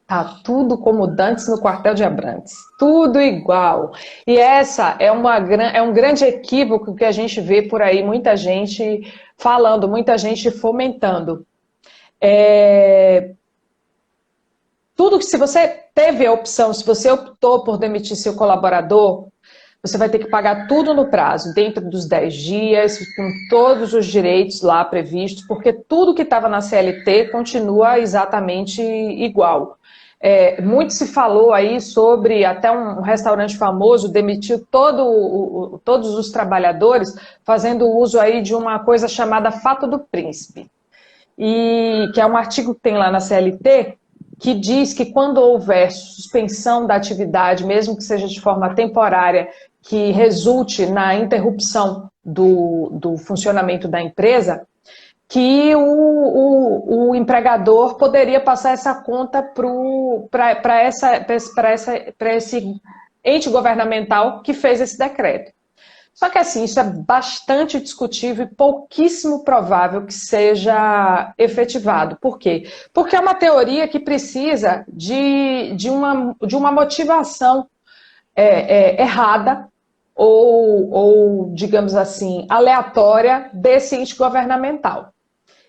[SPEAKER 2] Tá tudo como dantes no quartel de Abrantes. Tudo igual. E essa é um grande equívoco que a gente vê por aí, muita gente falando, muita gente fomentando. Tudo que, se você teve a opção, se você optou por demitir seu colaborador, você vai ter que pagar tudo no prazo, dentro dos 10 dias, com todos os direitos lá previstos, porque tudo que estava na CLT continua exatamente igual. Muito se falou aí sobre até um restaurante famoso demitiu todos os trabalhadores, fazendo uso aí de uma coisa chamada fato do príncipe. E que é um artigo que tem lá na CLT, que diz que quando houver suspensão da atividade, mesmo que seja de forma temporária, que resulte na interrupção do funcionamento da empresa, que o empregador poderia passar essa conta para esse ente governamental que fez esse decreto. Só que assim, isso é bastante discutível e pouquíssimo provável que seja efetivado. Por quê? Porque é uma teoria que precisa de uma motivação errada ou, digamos assim, aleatória desse ente governamental.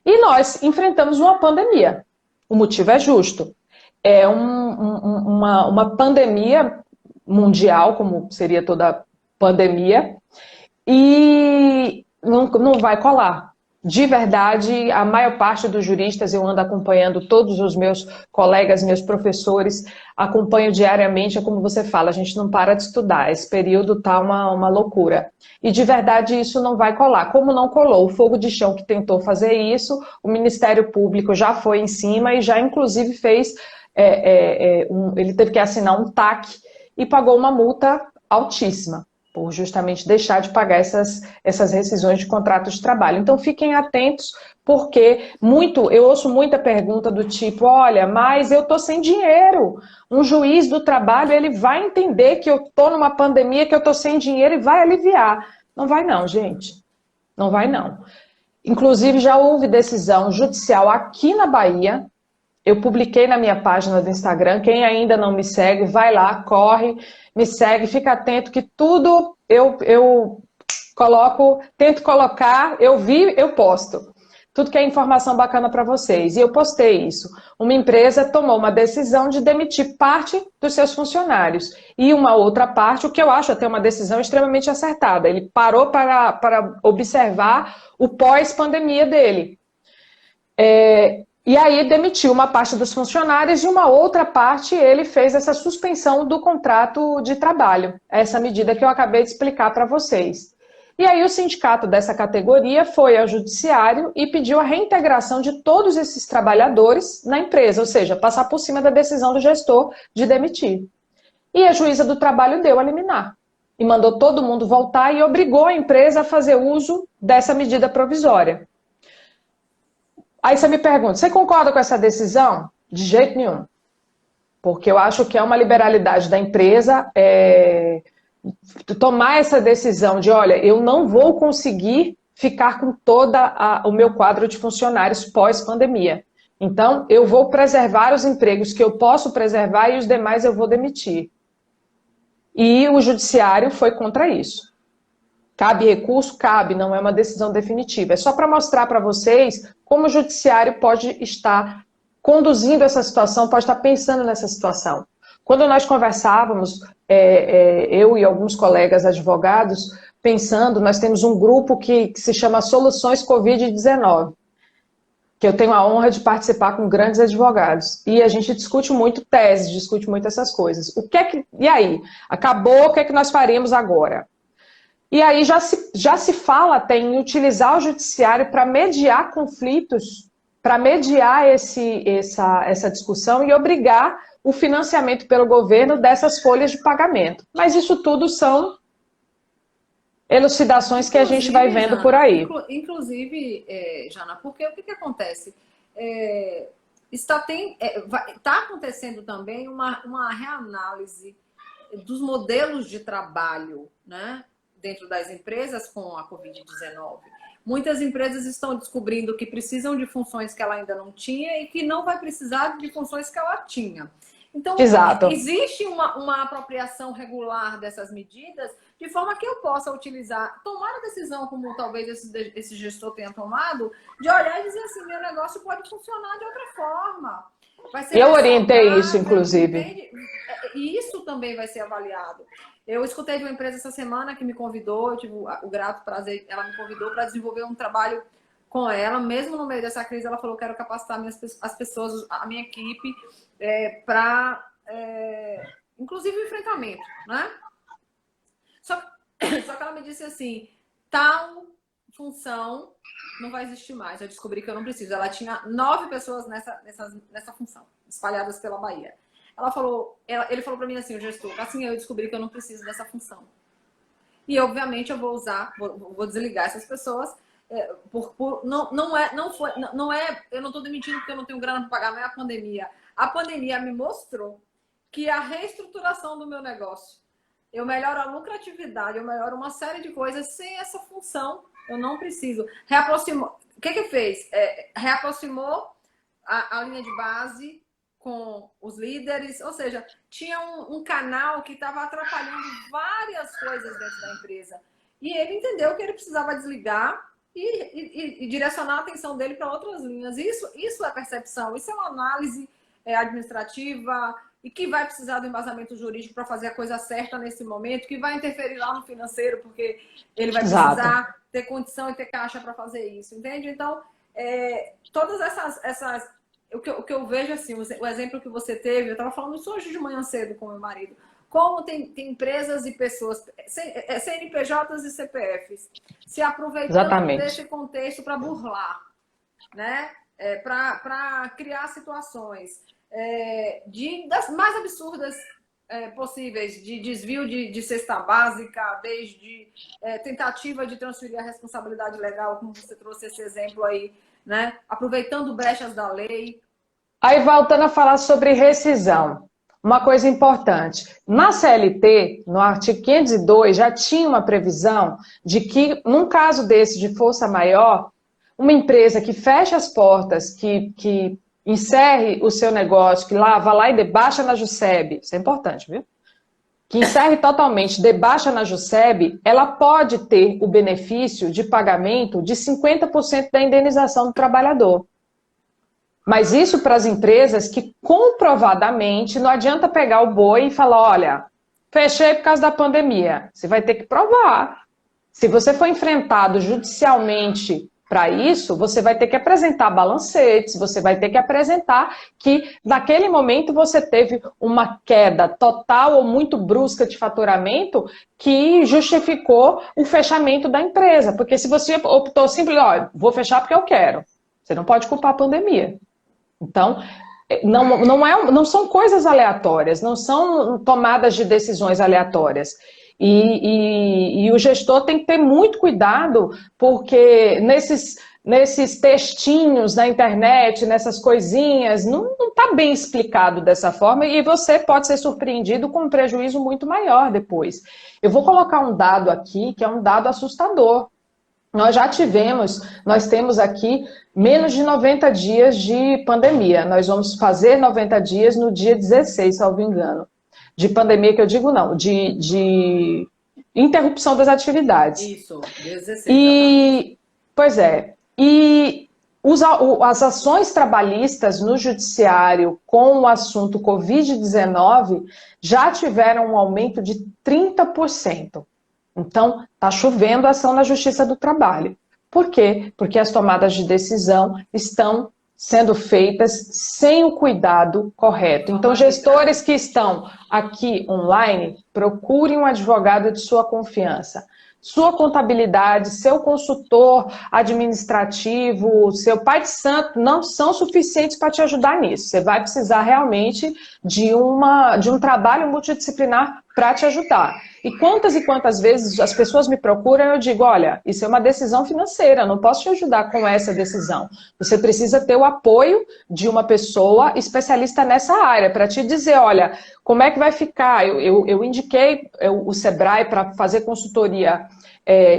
[SPEAKER 2] E nós enfrentamos uma pandemia. O motivo é justo. É uma pandemia mundial, como seria toda pandemia, e não vai colar. de verdade, a maior parte dos juristas, eu ando acompanhando todos os meus colegas, meus professores, acompanho diariamente, é como você fala, a gente não para de estudar, esse período está uma loucura. E de verdade isso não vai colar. Como não colou o Fogo de Chão que tentou fazer isso, o Ministério Público já foi em cima e já inclusive fez, ele teve que assinar um TAC e pagou uma multa altíssima, por justamente deixar de pagar essas rescisões de contratos de trabalho. Então fiquem atentos, porque eu ouço muita pergunta do tipo, olha, mas eu estou sem dinheiro. Um juiz do trabalho, ele vai entender que eu estou numa pandemia, que eu estou sem dinheiro e vai aliviar. Não vai não, gente. Não vai não. Inclusive já houve decisão judicial aqui na Bahia. Eu publiquei na minha página do Instagram, quem ainda não me segue, vai lá, corre, me segue, fica atento que tudo eu coloco, tento colocar, eu vi, eu posto. Tudo que é informação bacana para vocês. E eu postei isso. Uma empresa tomou uma decisão de demitir parte dos seus funcionários. E uma outra parte, o que eu acho até uma decisão extremamente acertada. Ele parou para observar o pós-pandemia dele. E aí demitiu uma parte dos funcionários e uma outra parte ele fez essa suspensão do contrato de trabalho. Essa medida que eu acabei de explicar para vocês. E aí o sindicato dessa categoria foi ao judiciário e pediu a reintegração de todos esses trabalhadores na empresa, ou seja, passar por cima da decisão do gestor de demitir. E a juíza do trabalho deu a liminar. E mandou todo mundo voltar e obrigou a empresa a fazer uso dessa medida provisória. Aí você me pergunta, você concorda com essa decisão? De jeito nenhum. Porque eu acho que é uma liberalidade da empresa tomar essa decisão de, olha, eu não vou conseguir ficar com todo o meu quadro de funcionários pós-pandemia. Então, eu vou preservar os empregos que eu posso preservar e os demais eu vou demitir. E o judiciário foi contra isso. Cabe recurso? Cabe, não é uma decisão definitiva. É só para mostrar para vocês como o judiciário pode estar conduzindo essa situação, pode estar pensando nessa situação. Quando nós conversávamos, eu e alguns colegas advogados, pensando, nós temos um grupo que se chama Soluções Covid-19, que eu tenho a honra de participar com grandes advogados. E a gente discute muito tese, discute muito essas coisas. E aí? Acabou, o que é que nós faríamos agora? E aí já se fala até em utilizar o judiciário para mediar conflitos, para mediar essa discussão e obrigar o financiamento pelo governo dessas folhas de pagamento. Mas isso tudo são elucidações que a gente vai vendo, Jana, por aí.
[SPEAKER 1] Inclusive, Jana, porque o que acontece? Está acontecendo também uma reanálise dos modelos de trabalho, né, dentro das empresas com a Covid-19. Muitas empresas estão descobrindo que precisam de funções que ela ainda não tinha e que não vai precisar de funções que ela tinha. Então, exato, existe uma apropriação regular dessas medidas de forma que eu possa tomar a decisão, como talvez esse gestor tenha tomado, de olhar e dizer assim, meu negócio pode funcionar de outra forma. Eu
[SPEAKER 2] orientei isso, inclusive.
[SPEAKER 1] Entende? E isso também vai ser avaliado. Eu escutei de uma empresa essa semana que me convidou, eu tive o grato prazer, ela me convidou para desenvolver um trabalho com ela, mesmo no meio dessa crise, ela falou, quero capacitar as pessoas, a minha equipe, para, inclusive, o enfrentamento, né? Só que ela me disse assim, tal função não vai existir mais. Eu descobri que eu não preciso. Ela tinha 9 pessoas nessa função, espalhadas pela Bahia. Ele falou para mim assim, o gestor, assim, eu descobri que eu não preciso dessa função. E, obviamente, eu vou desligar essas pessoas. Eu não estou demitindo porque eu não tenho grana para pagar, não é a pandemia. A pandemia me mostrou que a reestruturação do meu negócio, eu melhoro a lucratividade, eu melhoro uma série de coisas sem essa função, eu não preciso. Reaproximou. O que fez? Reaproximou a linha de base com os líderes, ou seja, tinha um canal que estava atrapalhando várias coisas dentro da empresa. E ele entendeu que ele precisava desligar e direcionar a atenção dele para outras linhas. Isso é percepção, isso é uma análise administrativa, e que vai precisar do embasamento jurídico para fazer a coisa certa nesse momento, que vai interferir lá no financeiro, porque ele vai precisar ter condição e ter caixa para fazer isso, entende? Então, todas essas o que eu vejo, assim, o exemplo que você teve, eu estava falando isso hoje de manhã cedo com meu marido, como tem empresas e pessoas, CNPJs e CPFs, se aproveitando desse contexto para burlar, né? Para criar situações das mais absurdas possíveis, de desvio de cesta básica, desde tentativa de transferir a responsabilidade legal, como você trouxe esse exemplo aí, né? Aproveitando brechas da lei.
[SPEAKER 2] Aí, voltando a falar sobre rescisão, uma coisa importante. Na CLT, no artigo 502, já tinha uma previsão de que, num caso desse de força maior, uma empresa que fecha as portas, que encerre o seu negócio, que vá lá e debaixa na JUSEB, isso é importante, viu? Que encerre totalmente, debaixa na JUSEB, ela pode ter o benefício de pagamento de 50% da indenização do trabalhador. Mas isso para as empresas que comprovadamente não adianta pegar o boi e falar, olha, fechei por causa da pandemia. Você vai ter que provar. Se você for enfrentado judicialmente para isso, você vai ter que apresentar balancetes, você vai ter que apresentar que naquele momento você teve uma queda total ou muito brusca de faturamento que justificou o fechamento da empresa. Porque se você optou simplesmente, vou fechar porque eu quero, você não pode culpar a pandemia. Então, não são coisas aleatórias, não são tomadas de decisões aleatórias. E o gestor tem que ter muito cuidado, porque nesses textinhos na internet, nessas coisinhas, não está bem explicado dessa forma e você pode ser surpreendido com um prejuízo muito maior depois. Eu vou colocar um dado aqui, que é um dado assustador. Nós temos aqui menos de 90 dias de pandemia. Nós vamos fazer 90 dias no dia 16, salvo engano. De pandemia que eu digo não, de interrupção das atividades.
[SPEAKER 1] Isso, 16.
[SPEAKER 2] Pois é. E as ações trabalhistas no judiciário com o assunto Covid-19 já tiveram um aumento de 30%. Então, está chovendo a ação na Justiça do Trabalho. Por quê? Porque as tomadas de decisão estão sendo feitas sem o cuidado correto. Então, gestores que estão aqui online, procurem um advogado de sua confiança. Sua contabilidade, seu consultor administrativo, seu pai de santo não são suficientes para te ajudar nisso. Você vai precisar realmente de um trabalho multidisciplinar para te ajudar. E quantas vezes as pessoas me procuram e eu digo, olha, isso é uma decisão financeira, eu não posso te ajudar com essa decisão. Você precisa ter o apoio de uma pessoa especialista nessa área para te dizer, olha, como é que vai ficar? Eu indiquei o Sebrae para fazer consultoria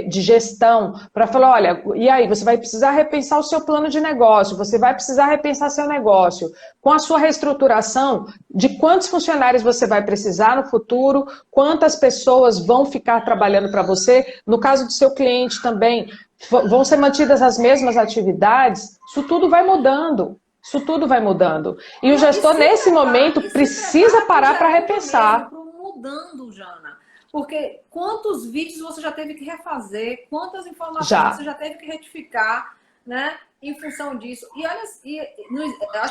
[SPEAKER 2] de gestão, para falar, olha, e aí, você vai precisar repensar o seu plano de negócio, você vai precisar repensar seu negócio. Com a sua reestruturação, de quantos funcionários você vai precisar no futuro, quantas pessoas vão ficar trabalhando para você, no caso do seu cliente também, vão ser mantidas as mesmas atividades, isso tudo vai mudando. Isso tudo vai mudando. E o gestor, nesse momento, precisa parar para repensar.
[SPEAKER 1] Mudando, Jana. Porque quantos vídeos você já teve que refazer, quantas informações você já teve que retificar, né? Em função disso. E olha,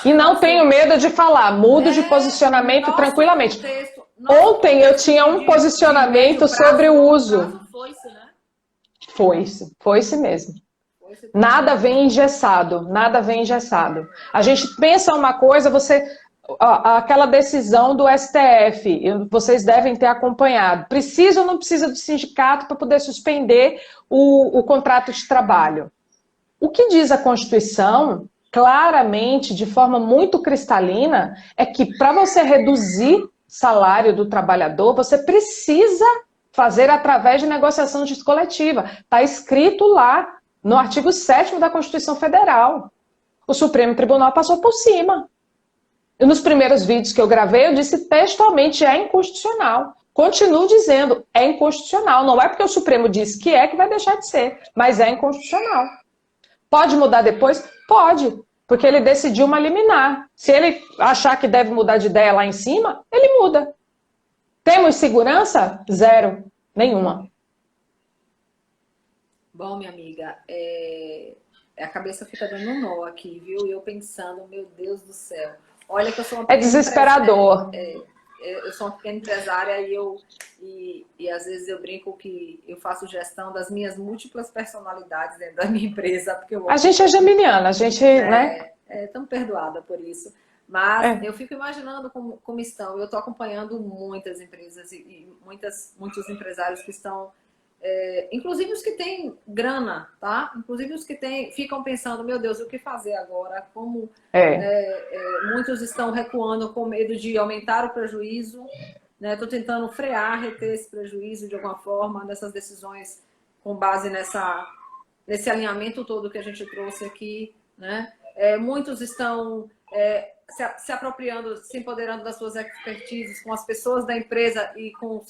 [SPEAKER 2] e não tenho medo de falar, mudo de posicionamento tranquilamente. Ontem eu tinha um posicionamento sobre o uso. Foi-se mesmo. Nada vem engessado, nada vem engessado. A gente pensa uma coisa, aquela decisão do STF, vocês devem ter acompanhado. Precisa ou não precisa do sindicato para poder suspender o contrato de trabalho? O que diz a Constituição, claramente, de forma muito cristalina, é que para você reduzir salário do trabalhador, você precisa fazer através de negociação coletiva. Está escrito lá no artigo 7º da Constituição Federal. O Supremo Tribunal passou por cima. E nos primeiros vídeos que eu gravei, eu disse textualmente, é inconstitucional. Continuo dizendo, é inconstitucional. Não é porque o Supremo disse que vai deixar de ser, mas é inconstitucional. Pode mudar depois? Pode. porque ele decidiu uma liminar. Se ele achar que deve mudar de ideia lá em cima, ele muda. Temos segurança? Zero. Nenhuma.
[SPEAKER 1] Bom, minha amiga, a cabeça fica dando um nó aqui, viu? E eu pensando, meu Deus do céu. Olha que eu sou uma pequena
[SPEAKER 2] desesperador.
[SPEAKER 1] Eu sou uma pequena empresária e às vezes eu brinco que eu faço gestão das minhas múltiplas personalidades dentro da minha empresa. Porque
[SPEAKER 2] a gente é geminiana, a gente, né?
[SPEAKER 1] Estamos perdoada por isso. Mas eu fico imaginando como estão. Eu estou acompanhando muitas empresas e muitos empresários que estão... inclusive os que têm grana, tá? Inclusive os que ficam pensando, meu Deus, o que fazer agora? Como muitos estão recuando com medo de aumentar o prejuízo, né? Estou tentando frear, reter esse prejuízo de alguma forma, nessas decisões com base nesse alinhamento todo que a gente trouxe aqui, né? Muitos estão se apropriando, se empoderando das suas expertises com as pessoas da empresa e com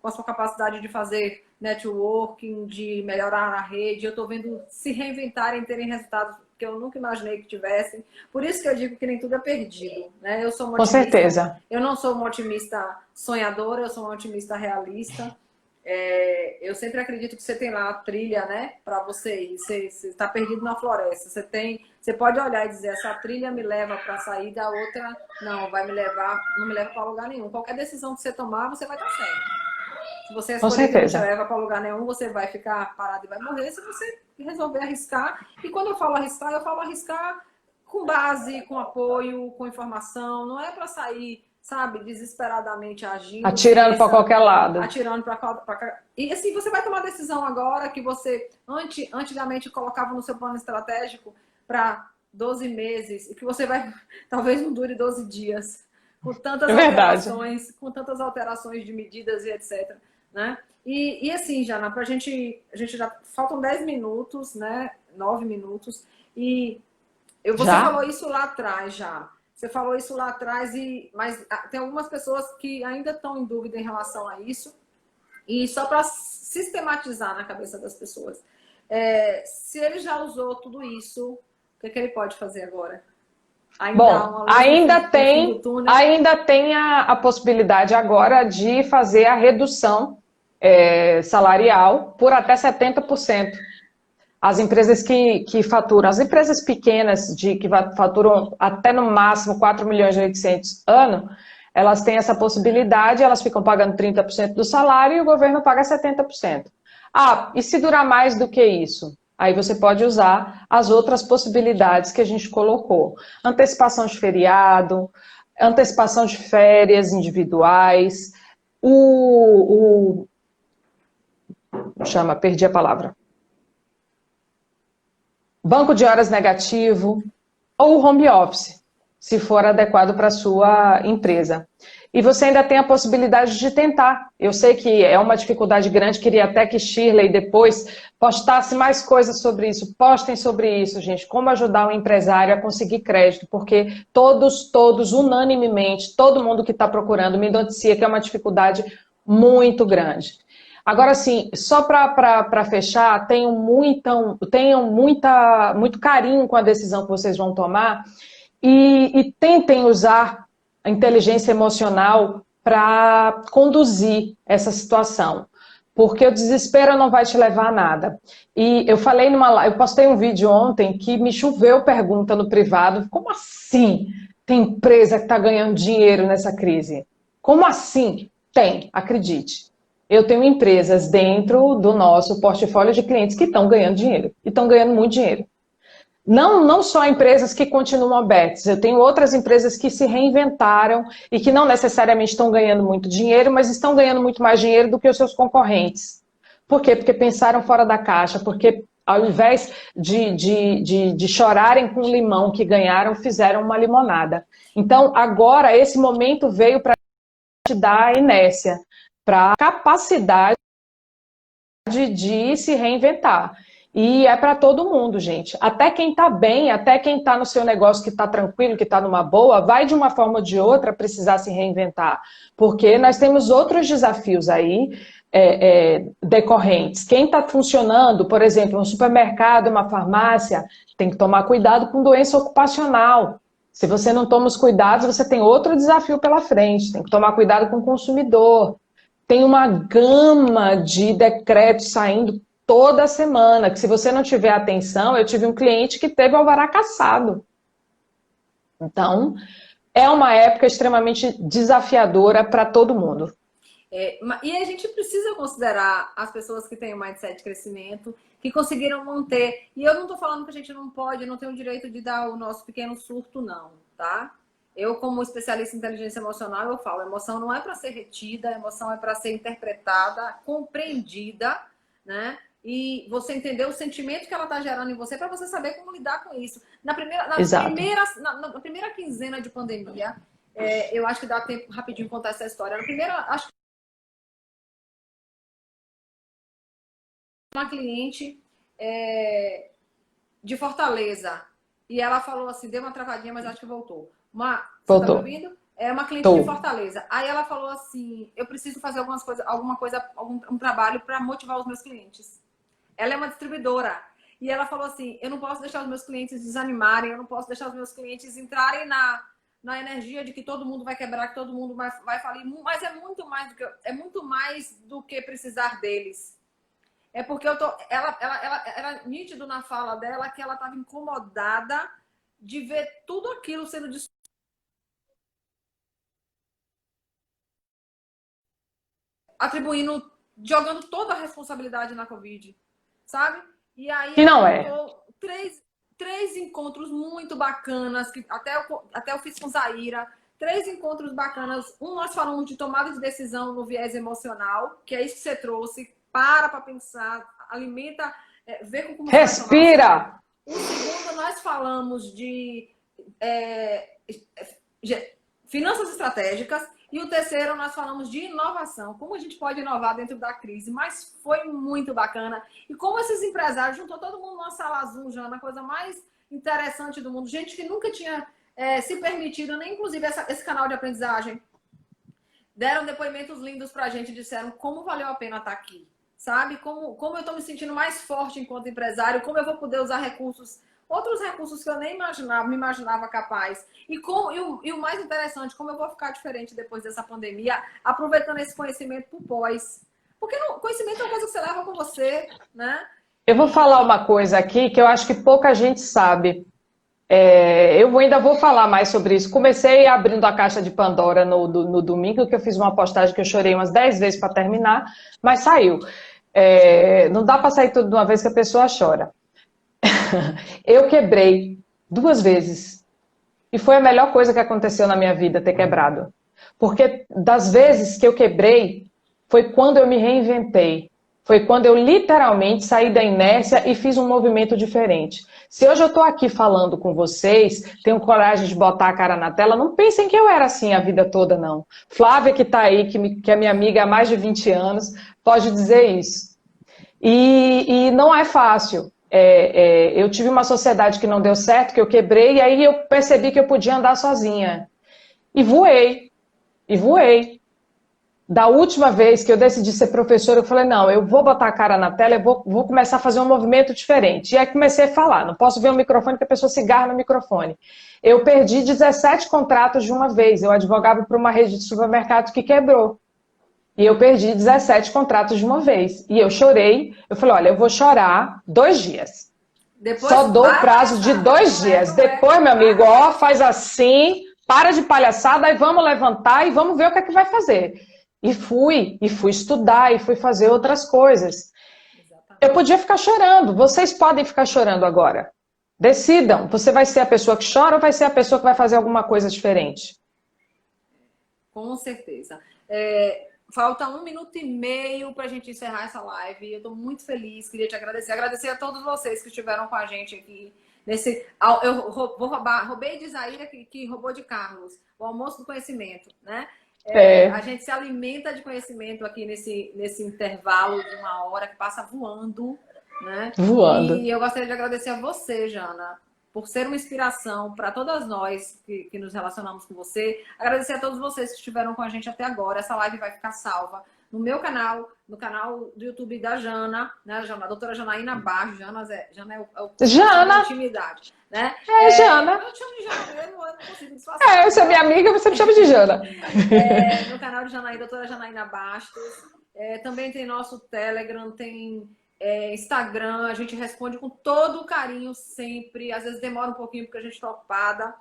[SPEAKER 1] a sua capacidade de fazer networking, de melhorar a rede. Eu estou vendo se reinventarem, terem resultados que eu nunca imaginei que tivessem. Por isso que eu digo que nem tudo é perdido, né? Eu sou uma otimista,
[SPEAKER 2] com certeza.
[SPEAKER 1] Eu não sou uma otimista sonhadora, eu sou uma otimista realista. Eu sempre acredito que você tem lá a trilha, né, para você ir. Você está perdido na floresta. Você pode olhar e dizer, essa trilha me leva para a saída, a outra não me leva para lugar nenhum. Qualquer decisão que você tomar, você vai estar certo. Se você escolher que não te leva para lugar nenhum, você vai ficar parado e vai morrer. Se você resolver arriscar, e quando eu falo arriscar com base, com apoio, com informação, não é para sair, sabe, desesperadamente agindo.
[SPEAKER 2] Atirando para qualquer lado.
[SPEAKER 1] Atirando para... E assim, você vai tomar decisão agora que você antigamente colocava no seu plano estratégico para 12 meses, e que você vai, talvez não dure 12 dias, com tantas alterações de medidas e etc. Né? E assim, Jana, a gente já faltam 10 minutos, né? 9 minutos, e você falou isso lá atrás já. Você falou isso lá atrás, mas tem algumas pessoas que ainda estão em dúvida em relação a isso. E só para sistematizar na cabeça das pessoas. Se ele já usou tudo isso, o que ele pode fazer agora?
[SPEAKER 2] Ainda tem a possibilidade agora de fazer a redução salarial por até 70%. As empresas que faturam, as empresas pequenas que faturam até no máximo 4 milhões e 800 ano, elas têm essa possibilidade, elas ficam pagando 30% do salário e o governo paga 70%. E se durar mais do que isso? Aí você pode usar as outras possibilidades que a gente colocou. Antecipação de feriado, antecipação de férias individuais, perdi a palavra. Banco de horas negativo ou home office, se for adequado para a sua empresa. E você ainda tem a possibilidade de tentar. Eu sei que é uma dificuldade grande, queria até que Shirley depois postasse mais coisas sobre isso. Postem sobre isso, gente. Como ajudar um empresário a conseguir crédito, porque todos, unanimemente, todo mundo que está procurando me noticia que é uma dificuldade muito grande. Agora, assim, só para fechar, tenham muito carinho com a decisão que vocês vão tomar e tentem usar a inteligência emocional para conduzir essa situação. Porque o desespero não vai te levar a nada. E eu falei eu postei um vídeo ontem que me choveu pergunta no privado, como assim tem empresa que está ganhando dinheiro nessa crise? Como assim? Tem, acredite. Eu tenho empresas dentro do nosso portfólio de clientes que estão ganhando dinheiro. E estão ganhando muito dinheiro. Não só empresas que continuam abertas. Eu tenho outras empresas que se reinventaram e que não necessariamente estão ganhando muito dinheiro, mas estão ganhando muito mais dinheiro do que os seus concorrentes. Por quê? Porque pensaram fora da caixa, porque ao invés de chorarem com o limão que ganharam, fizeram uma limonada. Então, agora, esse momento veio para te dar a inércia, para a capacidade de se reinventar. E é para todo mundo, gente. Até quem está bem, até quem está no seu negócio que está tranquilo, que está numa boa, vai de uma forma ou de outra precisar se reinventar. Porque nós temos outros desafios aí decorrentes. Quem está funcionando, por exemplo, um supermercado, uma farmácia, tem que tomar cuidado com doença ocupacional. Se você não toma os cuidados, você tem outro desafio pela frente. Tem que tomar cuidado com o consumidor. Tem uma gama de decretos saindo toda semana, que se você não tiver atenção, eu tive um cliente que teve o alvará cassado. Então, é uma época extremamente desafiadora para todo mundo.
[SPEAKER 1] E a gente precisa considerar as pessoas que têm o mindset de crescimento, que conseguiram manter. E eu não estou falando que a gente não pode, não tem o direito de dar o nosso pequeno surto, não, tá? Eu, como especialista em inteligência emocional, eu falo, a emoção não é para ser retida, a emoção é para ser interpretada, compreendida, né? E você entender o sentimento que ela está gerando em você para você saber como lidar com isso. Na primeira quinzena de pandemia, eu acho que dá tempo rapidinho de contar essa história. Na primeira, acho que uma cliente de Fortaleza e ela falou assim, deu uma travadinha, mas acho que voltou. Você tá me ouvindo? É uma cliente de Fortaleza. Aí ela falou assim, eu preciso fazer algum trabalho para motivar os meus clientes. Ela é uma distribuidora. E ela falou assim, eu não posso deixar os meus clientes desanimarem, eu não posso deixar os meus clientes entrarem na energia de que todo mundo vai quebrar, que todo mundo vai falir. Mas é muito mais do que precisar deles. É porque era nítido na fala dela que ela estava incomodada de ver tudo aquilo sendo atribuindo, jogando toda a responsabilidade na Covid, sabe? E aí
[SPEAKER 2] que não é.
[SPEAKER 1] Três encontros muito bacanas, que até eu fiz com Zaira. 3 encontros bacanas. Nós falamos de tomada de decisão no viés emocional, que é isso que você trouxe. Para pensar, alimenta, vê com como
[SPEAKER 2] respira.
[SPEAKER 1] O segundo, nós falamos de finanças estratégicas. E o terceiro, nós falamos de inovação. Como a gente pode inovar dentro da crise. Mas foi muito bacana. E como esses empresários juntou todo mundo numa sala azul, já, na coisa mais interessante do mundo. Gente que nunca tinha se permitido, nem inclusive esse canal de aprendizagem. Deram depoimentos lindos pra gente, disseram como valeu a pena estar aqui. Sabe? Como eu estou me sentindo mais forte enquanto empresário, como eu vou poder usar outros recursos que eu nem me imaginava capaz. E o mais interessante, como eu vou ficar diferente depois dessa pandemia, aproveitando esse conhecimento pro pós. Porque conhecimento é uma coisa que você leva com você, né?
[SPEAKER 2] Eu vou falar uma coisa aqui que eu acho que pouca gente sabe. Eu ainda vou falar mais sobre isso. Comecei abrindo a caixa de Pandora no domingo, que eu fiz uma postagem que eu chorei umas 10 vezes para terminar, mas saiu. Não dá para sair tudo de uma vez que a pessoa chora. Eu quebrei 2 vezes. E foi a melhor coisa que aconteceu na minha vida, ter quebrado. Porque das vezes que eu quebrei, foi quando eu me reinventei. Foi quando eu literalmente saí da inércia e fiz um movimento diferente. Se hoje eu estou aqui falando com vocês, tenho coragem de botar a cara na tela, não pensem que eu era assim a vida toda, não. Flávia, que está aí, que é minha amiga há mais de 20 anos, pode dizer isso. E não é fácil. Eu tive uma sociedade que não deu certo, que eu quebrei, e aí eu percebi que eu podia andar sozinha. E voei. Da última vez que eu decidi ser professora, eu falei, não, eu vou botar a cara na tela, eu vou começar a fazer um movimento diferente. E aí comecei a falar, não posso ver o microfone que a pessoa se agarra no microfone. Eu perdi 17 contratos de uma vez, eu advogava para uma rede de supermercados que quebrou. E eu perdi 17 contratos de uma vez. E eu chorei, eu falei, olha, eu vou chorar 2 dias. Depois só dou o prazo de 2 dias. Depois, meu amigo, faz assim, para de palhaçada, aí vamos levantar e vamos ver o que é que vai fazer. E fui estudar, e fui fazer outras coisas. Eu podia ficar chorando, vocês podem ficar chorando agora. Decidam, você vai ser a pessoa que chora ou vai ser a pessoa que vai fazer alguma coisa diferente?
[SPEAKER 1] Com certeza. Falta 1 minuto e meio para a gente encerrar essa live. Eu estou muito feliz, queria te agradecer. Agradecer a todos vocês que estiveram com a gente aqui. Eu roubei de Zaira, que roubou de Carlos. O almoço do conhecimento, né? A gente se alimenta de conhecimento aqui nesse intervalo de 1 hora que passa voando. né?
[SPEAKER 2] Voando.
[SPEAKER 1] E eu gostaria de agradecer a você, Jana, por ser uma inspiração para todas nós que nos relacionamos com você. Agradecer a todos vocês que estiveram com a gente até agora. Essa live vai ficar salva no meu canal, no canal do YouTube da Jana, né? A doutora Janaína Barros. Jana é o
[SPEAKER 2] Jana!
[SPEAKER 1] intimidade, né?
[SPEAKER 2] Jana!
[SPEAKER 1] Eu te chamo de Jana mesmo, eu não consigo disfarçar.
[SPEAKER 2] Você é minha amiga, você me chama de Jana.
[SPEAKER 1] No canal de Janaína, doutora Janaína Bastos. Também tem nosso Telegram, tem Instagram, a gente responde com todo o carinho sempre, às vezes demora um pouquinho porque a gente está ocupada,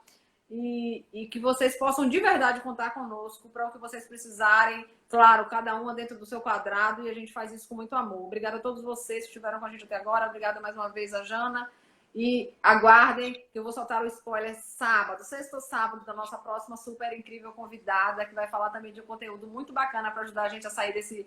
[SPEAKER 1] e que vocês possam de verdade contar conosco para o que vocês precisarem, claro, cada uma dentro do seu quadrado, e a gente faz isso com muito amor. Obrigada a todos vocês que estiveram com a gente até agora, obrigada mais uma vez a Jana, e aguardem que eu vou soltar o spoiler sábado, sexto sábado, da nossa próxima super incrível convidada, que vai falar também de um conteúdo muito bacana para ajudar a gente a sair desse